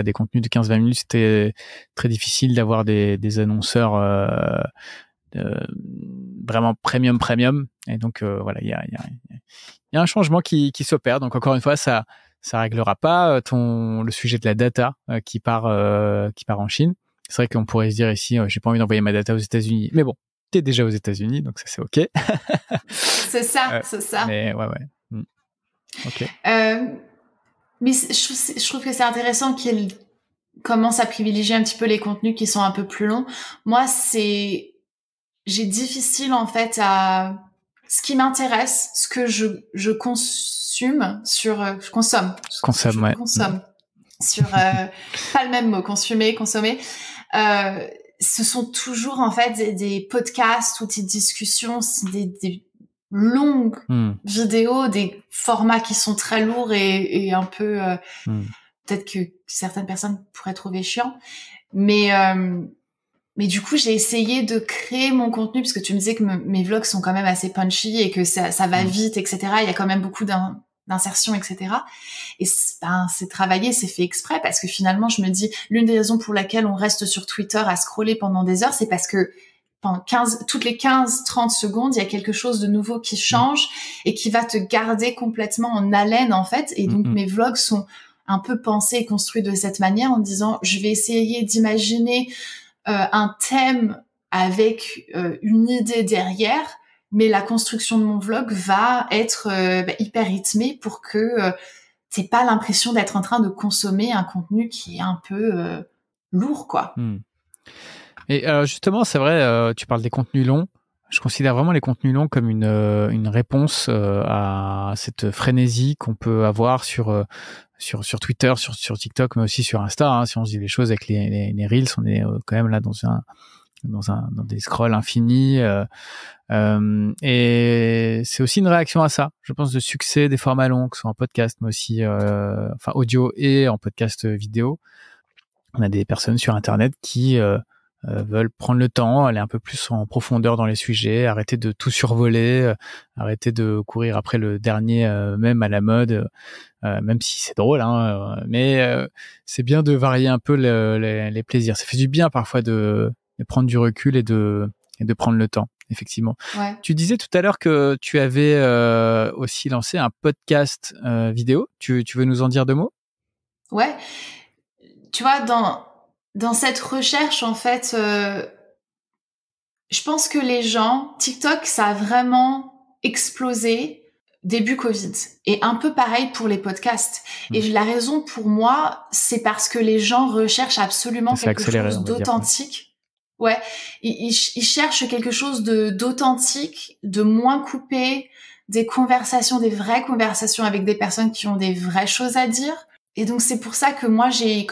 des contenus de 15-20 minutes, c'était très difficile d'avoir des annonceurs vraiment premium. Et donc voilà, il y a un changement qui s'opère. Donc encore une fois, ça réglera pas le sujet de la data qui part en Chine. C'est vrai qu'on pourrait se dire ici, j'ai pas envie d'envoyer ma data aux États-Unis, mais bon, t'es déjà aux États-Unis, donc ça c'est ok. C'est ça. Mais ouais. Ok. Mais je trouve que c'est intéressant qu'ils commencent à privilégier un petit peu les contenus qui sont un peu plus longs. Moi, j'ai difficile en fait à ce qui m'intéresse, ce que je consomme sur je consomme sur pas le même mot, consommer. Ce sont toujours en fait des podcasts ou des discussions, des longues vidéos, des formats qui sont très lourds et un peu peut-être que certaines personnes pourraient trouver chiant, mais du coup j'ai essayé de créer mon contenu parce que tu me disais que mes vlogs sont quand même assez punchy et que ça va vite, etc. Il y a quand même beaucoup d'insertion, etc. Et c'est travaillé, c'est fait exprès parce que finalement je me dis l'une des raisons pour laquelle on reste sur Twitter à scroller pendant des heures, c'est parce que toutes les 15-30 secondes, il y a quelque chose de nouveau qui change et qui va te garder complètement en haleine, en fait. Et donc, mes vlogs sont un peu pensés et construits de cette manière en disant, je vais essayer d'imaginer un thème avec une idée derrière, mais la construction de mon vlog va être hyper rythmée pour que t'aies pas l'impression d'être en train de consommer un contenu qui est un peu lourd, quoi. Et justement, c'est vrai, tu parles des contenus longs. Je considère vraiment les contenus longs comme une réponse à cette frénésie qu'on peut avoir sur Twitter, sur TikTok, mais aussi sur Insta. Hein. Si on se dit les choses avec les Reels, on est quand même là dans des scrolls infinis. Et c'est aussi une réaction à ça. Je pense de succès des formats longs, que ce soit en podcast, mais aussi audio et en podcast vidéo. On a des personnes sur Internet qui veulent prendre le temps, aller un peu plus en profondeur dans les sujets, arrêter de tout survoler, arrêter de courir après le dernier même à la mode, même si c'est drôle, hein, mais c'est bien de varier un peu les plaisirs. Ça fait du bien parfois de prendre du recul et de prendre le temps, effectivement. Ouais. Tu disais tout à l'heure que tu avais aussi lancé un podcast vidéo. Tu veux nous en dire 2 mots ? Ouais. Tu vois, dans cette recherche, en fait, je pense que les gens, TikTok, ça a vraiment explosé début Covid. Et un peu pareil pour les podcasts. Et la raison pour moi, c'est parce que les gens recherchent absolument quelque chose d'authentique. Ouais. Ils cherchent quelque chose d'authentique, de moins coupé, des vraies conversations avec des personnes qui ont des vraies choses à dire. Et donc, c'est pour ça que moi, j'ai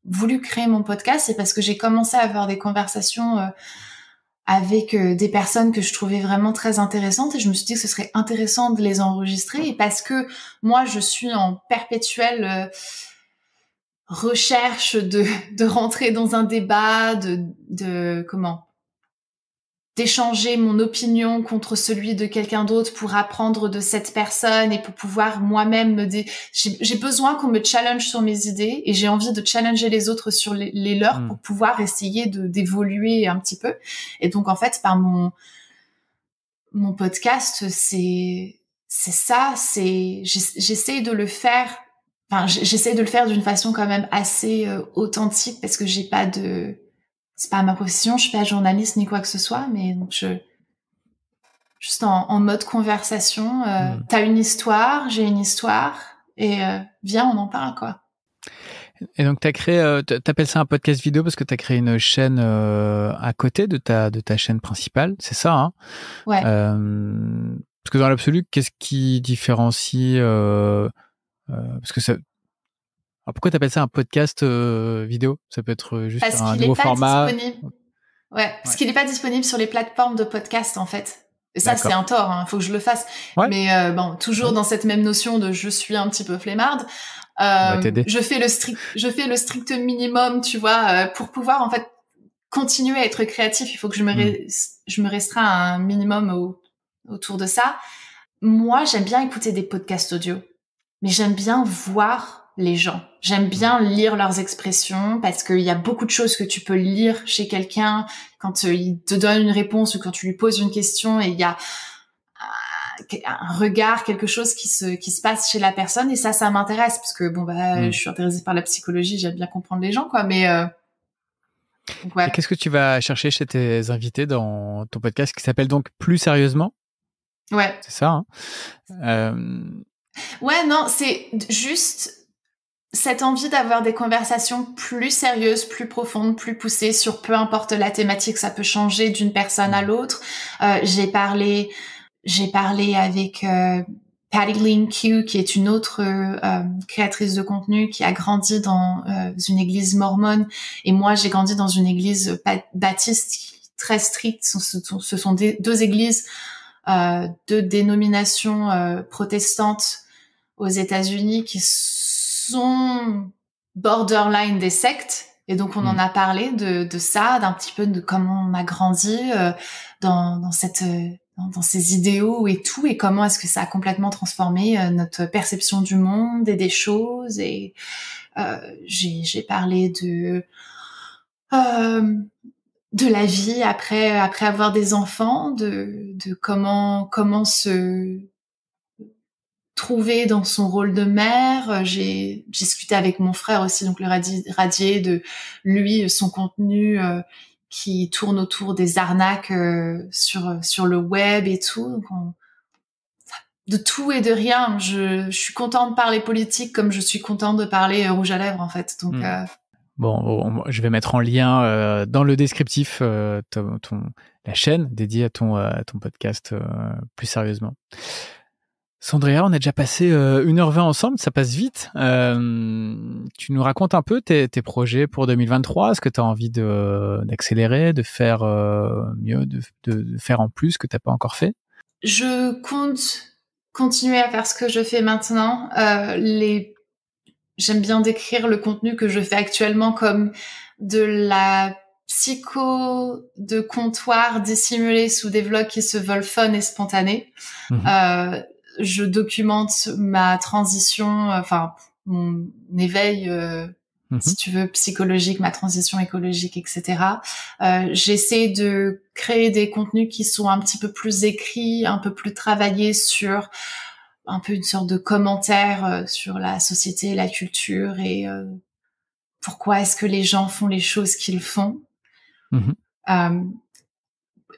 voulu créer mon podcast, c'est parce que j'ai commencé à avoir des conversations avec des personnes que je trouvais vraiment très intéressantes et je me suis dit que ce serait intéressant de les enregistrer et parce que moi, je suis en perpétuelle recherche de rentrer dans un débat, d'échanger mon opinion contre celui de quelqu'un d'autre pour apprendre de cette personne et pour pouvoir moi-même j'ai besoin qu'on me challenge sur mes idées et j'ai envie de challenger les autres sur les leurs pour pouvoir essayer d'évoluer un petit peu. Et donc, en fait, par mon podcast, c'est ça, j'essaie de le faire, j'essaie de le faire d'une façon quand même assez authentique parce que c'est pas ma profession, je suis pas journaliste ni quoi que ce soit, mais donc juste en mode conversation. T'as une histoire, j'ai une histoire, et viens, on en parle, quoi. Et donc t'as créé, t'appelles ça un podcast vidéo parce que t'as créé une chaîne à côté de ta chaîne principale, c'est ça, hein ? Ouais. Parce que dans l'absolu, qu'est-ce qui différencie parce que ça. Alors pourquoi t'appelles ça un podcast vidéo ? Ça peut être juste un nouveau format. Ouais, parce qu'il n'est pas disponible sur les plateformes de podcast, en fait. Et ça, c'est un tort, hein, faut que je le fasse. Ouais. Mais toujours dans cette même notion de je suis un petit peu flemmarde. Je fais le strict minimum, tu vois, pour pouvoir en fait continuer à être créatif. Il faut que je me restreins à un minimum autour de ça. Moi, j'aime bien écouter des podcasts audio, mais j'aime bien voir les gens. J'aime bien lire leurs expressions parce qu'il y a beaucoup de choses que tu peux lire chez quelqu'un quand il te donne une réponse ou quand tu lui poses une question, et il y a un regard, quelque chose qui se passe chez la personne, et ça m'intéresse parce que je suis intéressée par la psychologie, j'aime bien comprendre les gens, quoi, mais donc, ouais. Et qu'est-ce que tu vas chercher chez tes invités dans ton podcast qui s'appelle donc Plus sérieusement? Ouais. C'est ça, hein? Ouais, non, c'est juste cette envie d'avoir des conversations plus sérieuses, plus profondes, plus poussées sur peu importe la thématique. Ça peut changer d'une personne à l'autre. J'ai parlé avec Patty Lynn Q, qui est une autre créatrice de contenu qui a grandi dans une église mormone, et moi j'ai grandi dans une église baptiste très stricte. Ce sont deux églises, deux dénominations protestantes aux États-Unis qui sont borderline des sectes, et donc on en a parlé de ça, d'un petit peu de comment on a grandi dans ces idéaux et tout, et comment est-ce que ça a complètement transformé notre perception du monde et des choses. Et j'ai parlé de la vie après avoir des enfants, de comment se trouver dans son rôle de mère. J'ai discuté avec mon frère aussi, donc le Radier, de lui, son contenu qui tourne autour des arnaques sur le web et tout. Donc de tout et de rien. Je suis contente de parler politique comme je suis contente de parler rouge à lèvres, en fait. Donc Bon, je vais mettre en lien dans le descriptif la chaîne dédiée à ton podcast Plus sérieusement. Sandrea, on a déjà passé 1h20 ensemble, ça passe vite. Tu nous racontes un peu tes projets pour 2023. Est-ce que tu as envie d'accélérer, de faire mieux, de faire en plus que tu n'as pas encore fait? Je compte continuer à faire ce que je fais maintenant. J'aime bien décrire le contenu que je fais actuellement comme de la psycho de comptoir dissimulée sous des vlogs qui se veulent fun et spontanés. Je documente ma transition, mon éveil, si tu veux, psychologique, ma transition écologique, etc. J'essaie de créer des contenus qui sont un petit peu plus écrits, un peu plus travaillés sur un peu une sorte de commentaire sur la société, la culture, et pourquoi est-ce que les gens font les choses qu'ils font.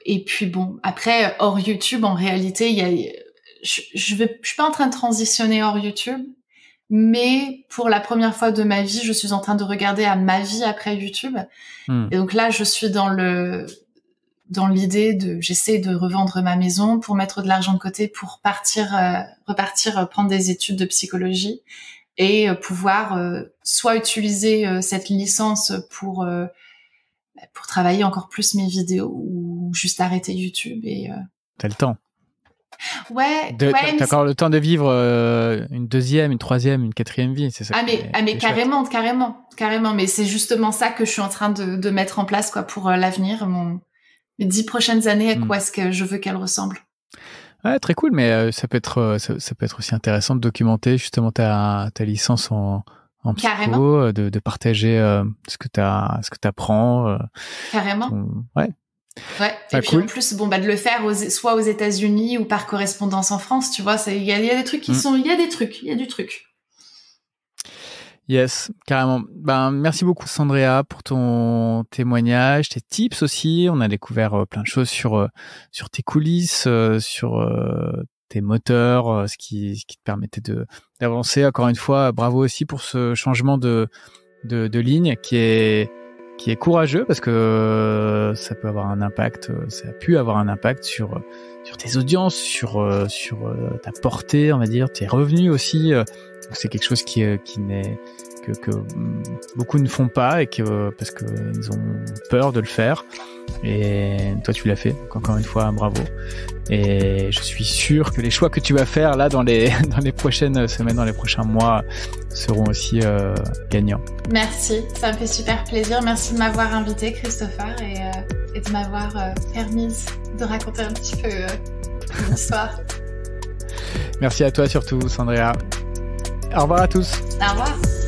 Et puis bon, après, hors YouTube, en réalité, je suis pas en train de transitionner hors YouTube, mais pour la première fois de ma vie, je suis en train de regarder à ma vie après YouTube. Et donc là, je suis dans l'idée j'essaie de revendre ma maison pour mettre de l'argent de côté pour repartir prendre des études de psychologie et pouvoir soit utiliser cette licence pour travailler encore plus mes vidéos, ou juste arrêter YouTube. Et t'as le temps. Ouais. T'as encore le temps de vivre une deuxième, une troisième, une quatrième vie, c'est ça? Mais carrément. Mais c'est justement ça que je suis en train de mettre en place, quoi, pour l'avenir. Mes 10 prochaines années, à quoi est-ce que je veux qu'elles ressemblent. Ouais, très cool, mais ça peut être aussi intéressant de documenter justement ta licence en psycho, de partager ce que t'apprends. Carrément. Ouais. Ouais. Et puis cool. En plus, de le faire soit aux États-Unis ou par correspondance en France, tu vois, il y a des trucs qui sont, il y a du truc. Yes, carrément. Merci beaucoup, Sandrea, pour ton témoignage, tes tips aussi. On a découvert plein de choses sur tes coulisses, sur tes moteurs, ce qui te permettait d'avancer. Encore une fois, bravo aussi pour ce changement de ligne qui est courageux, parce que ça peut avoir un impact, ça a pu avoir un impact sur tes audiences, sur ta portée, on va dire, tes revenus aussi. Donc c'est quelque chose que beaucoup ne font pas, parce que ils ont peur de le faire. Et toi, tu l'as fait. Donc encore une fois, bravo. Et je suis sûr que les choix que tu vas faire là dans les prochaines semaines, dans les prochains mois, seront aussi gagnants. Merci, ça me fait super plaisir. Merci de m'avoir invité, Christopher, et de m'avoir permise de raconter un petit peu mon histoire. Merci à toi surtout, Sandrea. Au revoir à tous. Au revoir.